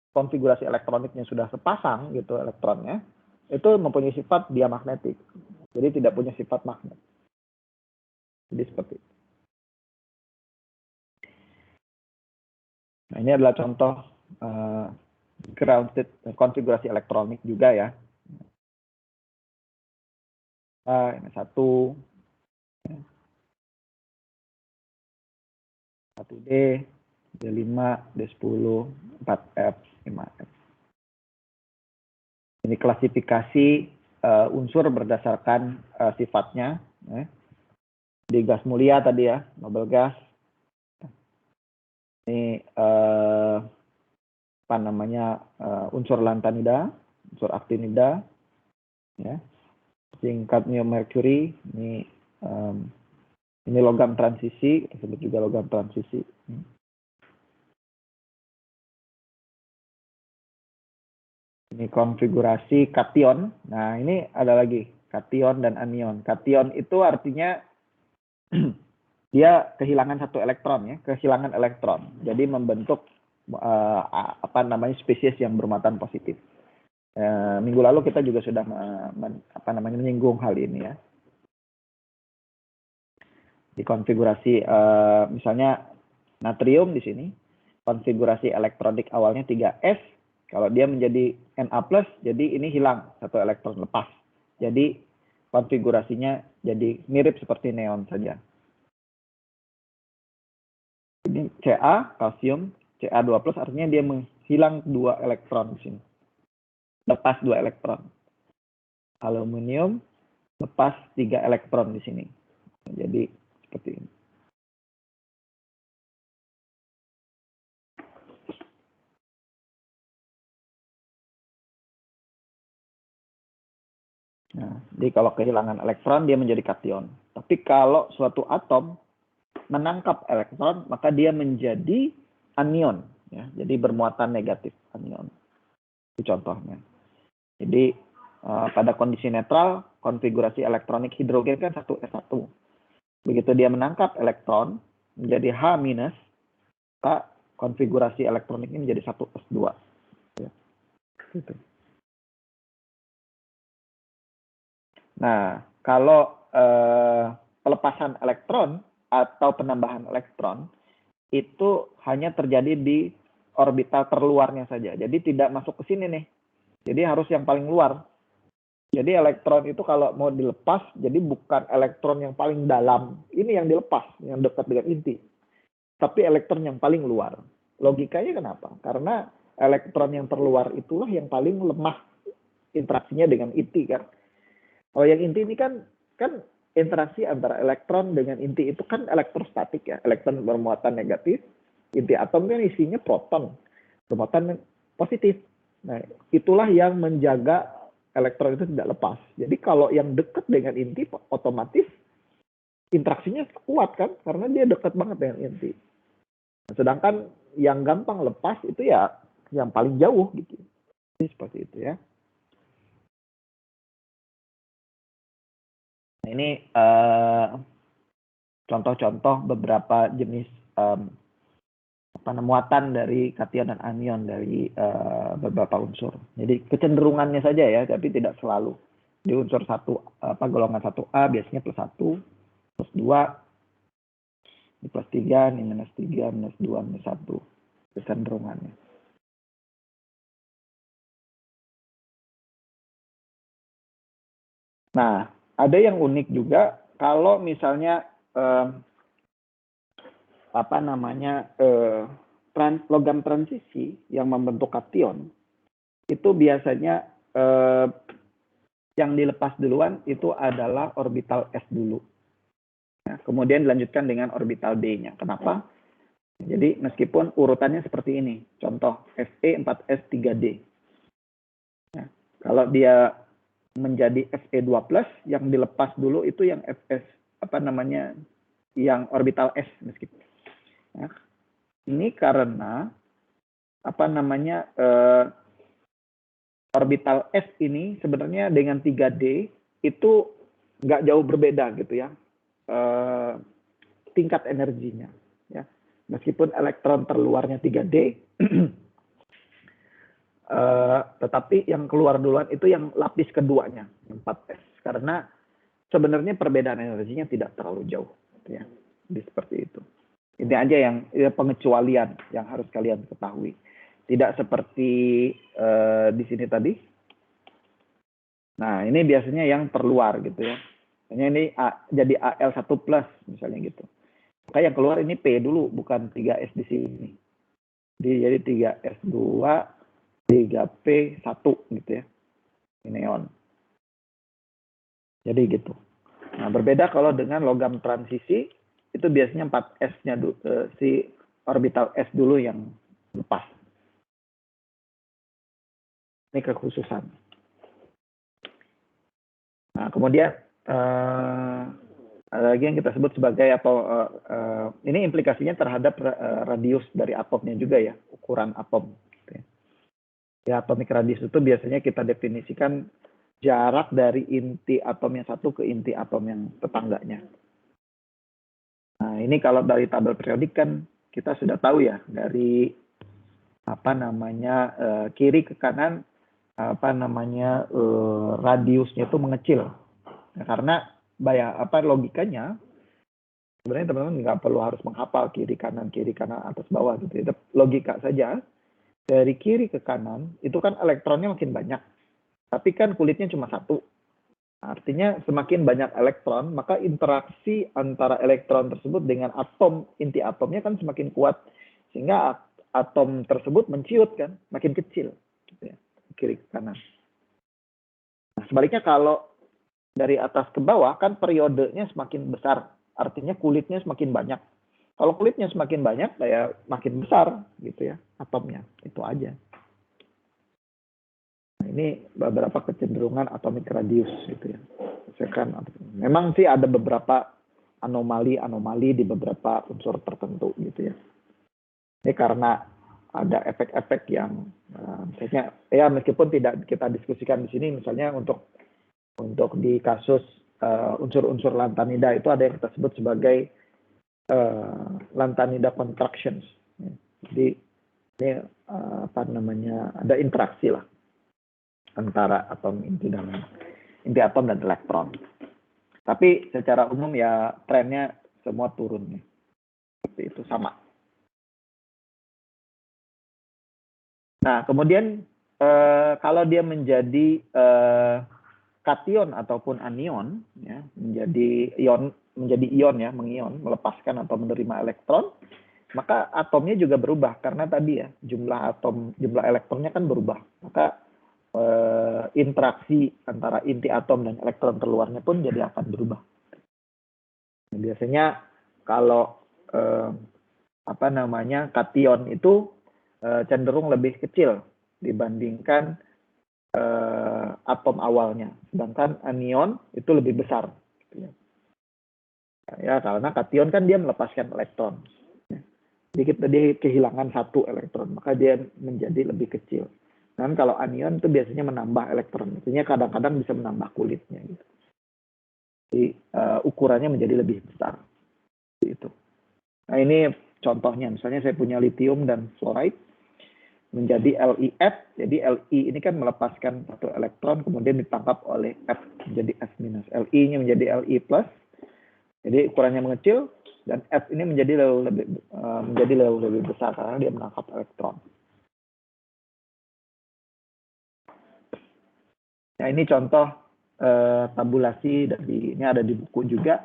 konfigurasi elektroniknya sudah sepasang gitu elektronnya, itu mempunyai sifat diamagnetik. Jadi tidak punya sifat magnet. Jadi seperti itu. Nah, ini adalah contoh grounded konfigurasi elektronik juga ya. Ini 1D, D5, D10, 4F, 5F. Ini klasifikasi unsur berdasarkan sifatnya. Ya. Di gas mulia tadi ya, noble gas. Ini apa namanya, unsur lantanida, unsur actinida, ya. Cadmium mercury, ini logam transisi, disebut juga logam transisi. Ini konfigurasi kation. Nah, ini ada lagi kation dan anion. Kation itu artinya dia kehilangan satu elektron ya, kehilangan elektron. Jadi membentuk apa namanya, spesies yang bermuatan positif. Minggu lalu kita juga sudah menyinggung hal ini ya. Di konfigurasi misalnya natrium di sini, konfigurasi elektronik awalnya 3s. Kalau dia menjadi Na+, jadi ini hilang satu elektron, lepas. Jadi konfigurasinya jadi mirip seperti neon saja. Ini Ca, kalsium, Ca2+, artinya dia menghilang 2 elektron di sini. Lepas 2 elektron. Aluminium, lepas 3 elektron di sini. Jadi seperti ini. Nah, jadi kalau kehilangan elektron dia menjadi kation. Tapi kalau suatu atom menangkap elektron, maka dia menjadi anion, ya. Jadi bermuatan negatif, anion. Itu contohnya. Jadi pada kondisi netral, konfigurasi elektronik hidrogen kan 1s1. Begitu dia menangkap elektron menjadi H-, maka konfigurasi elektronik ini menjadi 1s2. Ya. Gitu. Nah, kalau pelepasan elektron atau penambahan elektron itu hanya terjadi di orbital terluarnya saja. Jadi tidak masuk ke sini nih. Jadi harus yang paling luar. Jadi elektron itu kalau mau dilepas, jadi bukan elektron yang paling dalam. Ini yang dilepas, yang dekat dengan inti. Tapi elektron yang paling luar. Logikanya kenapa? Karena elektron yang terluar itulah yang paling lemah interaksinya dengan inti kan. Kalau yang inti ini kan interaksi antara elektron dengan inti itu kan elektrostatik ya. Elektron bermuatan negatif, inti atom kan isinya proton, bermuatan positif. Nah, itulah yang menjaga elektron itu tidak lepas. Jadi kalau yang dekat dengan inti otomatis interaksinya kuat kan, karena dia dekat banget dengan inti. Nah, sedangkan yang gampang lepas itu ya yang paling jauh gitu. Jadi seperti itu ya. Nah, ini contoh-contoh beberapa jenis muatan dari kation dan anion dari beberapa unsur. Jadi kecenderungannya saja ya, tapi tidak selalu. Di unsur golongan 1A biasanya +1, +2, ini +3, ini -3, -2, -1 kecenderungannya. Nah, ada yang unik juga kalau misalnya logam transisi yang membentuk kation itu biasanya yang dilepas duluan itu adalah orbital S dulu. Nah, kemudian dilanjutkan dengan orbital D-nya. Kenapa? Jadi meskipun urutannya seperti ini, contoh Fe 4s 3d. Nah, kalau dia menjadi Fe2+, yang dilepas dulu itu yang Fs yang orbital S meskipun. Nah, ini karena orbital S ini sebenarnya dengan 3D itu nggak jauh berbeda gitu ya, tingkat energinya. Ya. Meskipun elektron terluarnya 3D, tetapi yang keluar duluan itu yang lapis keduanya, 4S. Karena sebenarnya perbedaan energinya tidak terlalu jauh. Gitu ya. Jadi seperti itu. Ini aja yang pengecualian yang harus kalian ketahui. Tidak seperti di sini tadi. Nah, ini biasanya yang terluar gitu ya. Hanya ini jadi Al1+ misalnya gitu. Maka yang keluar ini P dulu, bukan 3S di sini. Jadi 3S2, 3P1 gitu ya. Ini neon. Jadi gitu. Nah, berbeda kalau dengan logam transisi, itu biasanya 4S-nya si orbital S dulu yang lepas. Ini kekhususan. Nah, kemudian ada lagi yang kita sebut sebagai ini implikasinya terhadap radius dari atomnya juga ya, ukuran atom. Ya, atomic radius itu biasanya kita definisikan jarak dari inti atom yang satu ke inti atom yang tetangganya. Nah, ini kalau dari tabel periodik kan kita sudah tahu ya, dari kiri ke kanan radiusnya itu mengecil. Nah, karena logikanya sebenarnya teman-teman nggak perlu harus menghafal kiri kanan atas bawah gitu. Logika saja, dari kiri ke kanan itu kan elektronnya makin banyak, tapi kan kulitnya cuma satu. Artinya semakin banyak elektron, maka interaksi antara elektron tersebut dengan atom, inti atomnya kan semakin kuat. Sehingga atom tersebut menciut kan, makin kecil. Gitu ya, kiri ke kanan. Nah, sebaliknya kalau dari atas ke bawah kan periodenya semakin besar. Artinya kulitnya semakin banyak. Kalau kulitnya semakin banyak, ya makin besar gitu ya atomnya. Itu aja. Nah, ini beberapa kecenderungan atomic radius gitu ya. Memang sih ada beberapa anomali di beberapa unsur tertentu gitu ya. Ini karena ada efek-efek yang misalnya ya meskipun tidak kita diskusikan di sini, misalnya untuk di kasus unsur-unsur lantanida itu ada yang kita sebut sebagai lantanida contractions. Jadi ini ada interaksi lah antara inti atom dan elektron. Tapi secara umum ya trennya semua turun nih. Seperti itu sama. Nah, kemudian kalau dia menjadi kation ataupun anion ya, menjadi ion ya, mengion, melepaskan atau menerima elektron, maka atomnya juga berubah karena tadi ya jumlah elektronnya kan berubah. Maka interaksi antara inti atom dan elektron terluarnya pun jadi akan berubah. Biasanya kalau kation itu cenderung lebih kecil dibandingkan atom awalnya, sedangkan anion itu lebih besar. Ya, karena kation kan dia melepaskan elektron. Jadi dia kehilangan satu elektron, maka dia menjadi lebih kecil. Dan kalau anion itu biasanya menambah elektron, artinya kadang-kadang bisa menambah kulitnya. Gitu. Jadi ukurannya menjadi lebih besar. Itu. Nah ini contohnya, misalnya saya punya litium dan fluoride menjadi LiF, jadi Li ini kan melepaskan satu elektron, kemudian ditangkap oleh F menjadi F-. Li-nya menjadi Li+, jadi ukurannya mengecil, dan F ini menjadi lebih besar karena dia menangkap elektron. Nah, ini contoh tabulasi dari ini ada di buku juga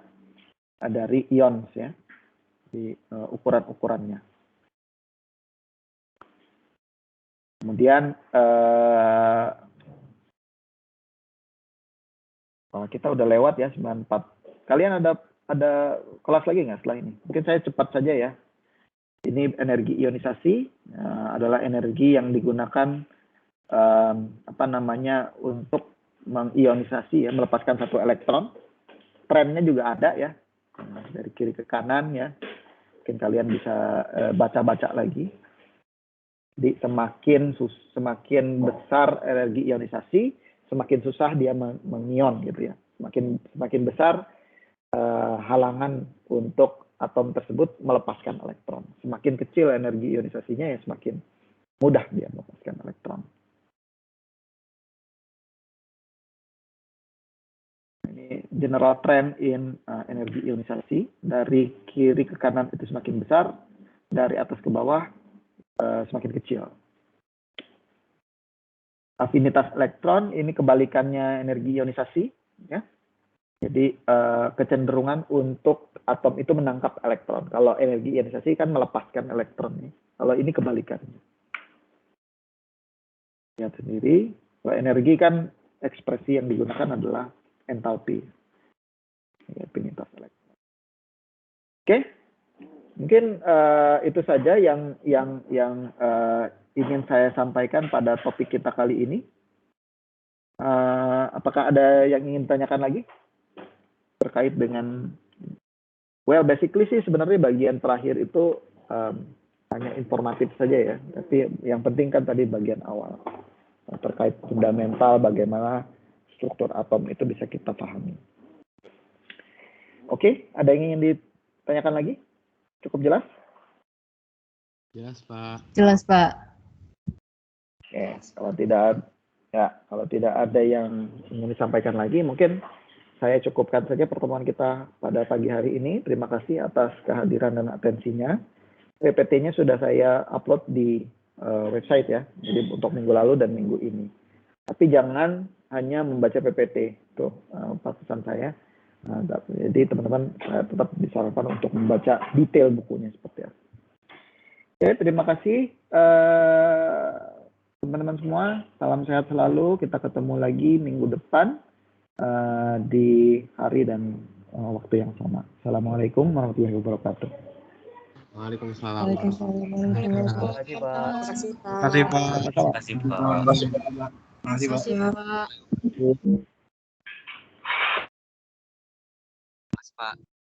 dari ions ya, di ukuran-ukurannya. Kemudian kita udah lewat ya 94. Kalian ada kelas lagi nggak setelah ini? Mungkin saya cepat saja ya. Ini energi ionisasi adalah energi yang digunakan untuk mengionisasi ya, melepaskan satu elektron. Trennya juga ada ya, dari kiri ke kanan ya. Mungkin kalian bisa baca-baca lagi. Jadi semakin besar energi ionisasi, semakin susah dia mengion gitu ya. Semakin besar halangan untuk atom tersebut melepaskan elektron. Semakin kecil energi ionisasinya ya semakin mudah dia melepaskan elektron. Ini general trend in energi ionisasi. Dari kiri ke kanan itu semakin besar, dari atas ke bawah semakin kecil. Afinitas elektron ini kebalikannya energi ionisasi ya. Jadi kecenderungan untuk atom itu menangkap elektron. Kalau energi ionisasi kan melepaskan elektron. Kalau ini kebalikannya. Lihat sendiri, kalau energi kan ekspresi yang digunakan adalah entalpi. Afinitas elektron. Oke, mungkin itu saja yang ingin saya sampaikan pada topik kita kali ini. Apakah ada yang ingin tanyakan lagi? Terkait dengan basically sih sebenarnya bagian terakhir itu hanya informatif saja ya, tapi yang penting kan tadi bagian awal terkait fundamental bagaimana struktur atom itu bisa kita pahami. Oke, ada yang ingin ditanyakan lagi? Cukup jelas? Jelas, Pak. Jelas, Pak. Oke, kalau tidak ada yang ingin disampaikan lagi, mungkin saya cukupkan saja pertemuan kita pada pagi hari ini. Terima kasih atas kehadiran dan atensinya. PPT-nya sudah saya upload di website ya, jadi untuk minggu lalu dan minggu ini. Tapi jangan hanya membaca PPT, itu pesan saya. Jadi teman-teman tetap disarankan untuk membaca detail bukunya seperti apa. Oke, terima kasih teman-teman semua. Salam sehat selalu. Kita ketemu lagi minggu depan. Di hari dan waktu yang sama. Assalamualaikum warahmatullahi wabarakatuh. Waalaikumsalam. Waalaikumsalam. Terima kasih, Pak. Terima kasih, Pak. Terima kasih, Pak. Terima kasih, Pak. Pak. Mas, Pak.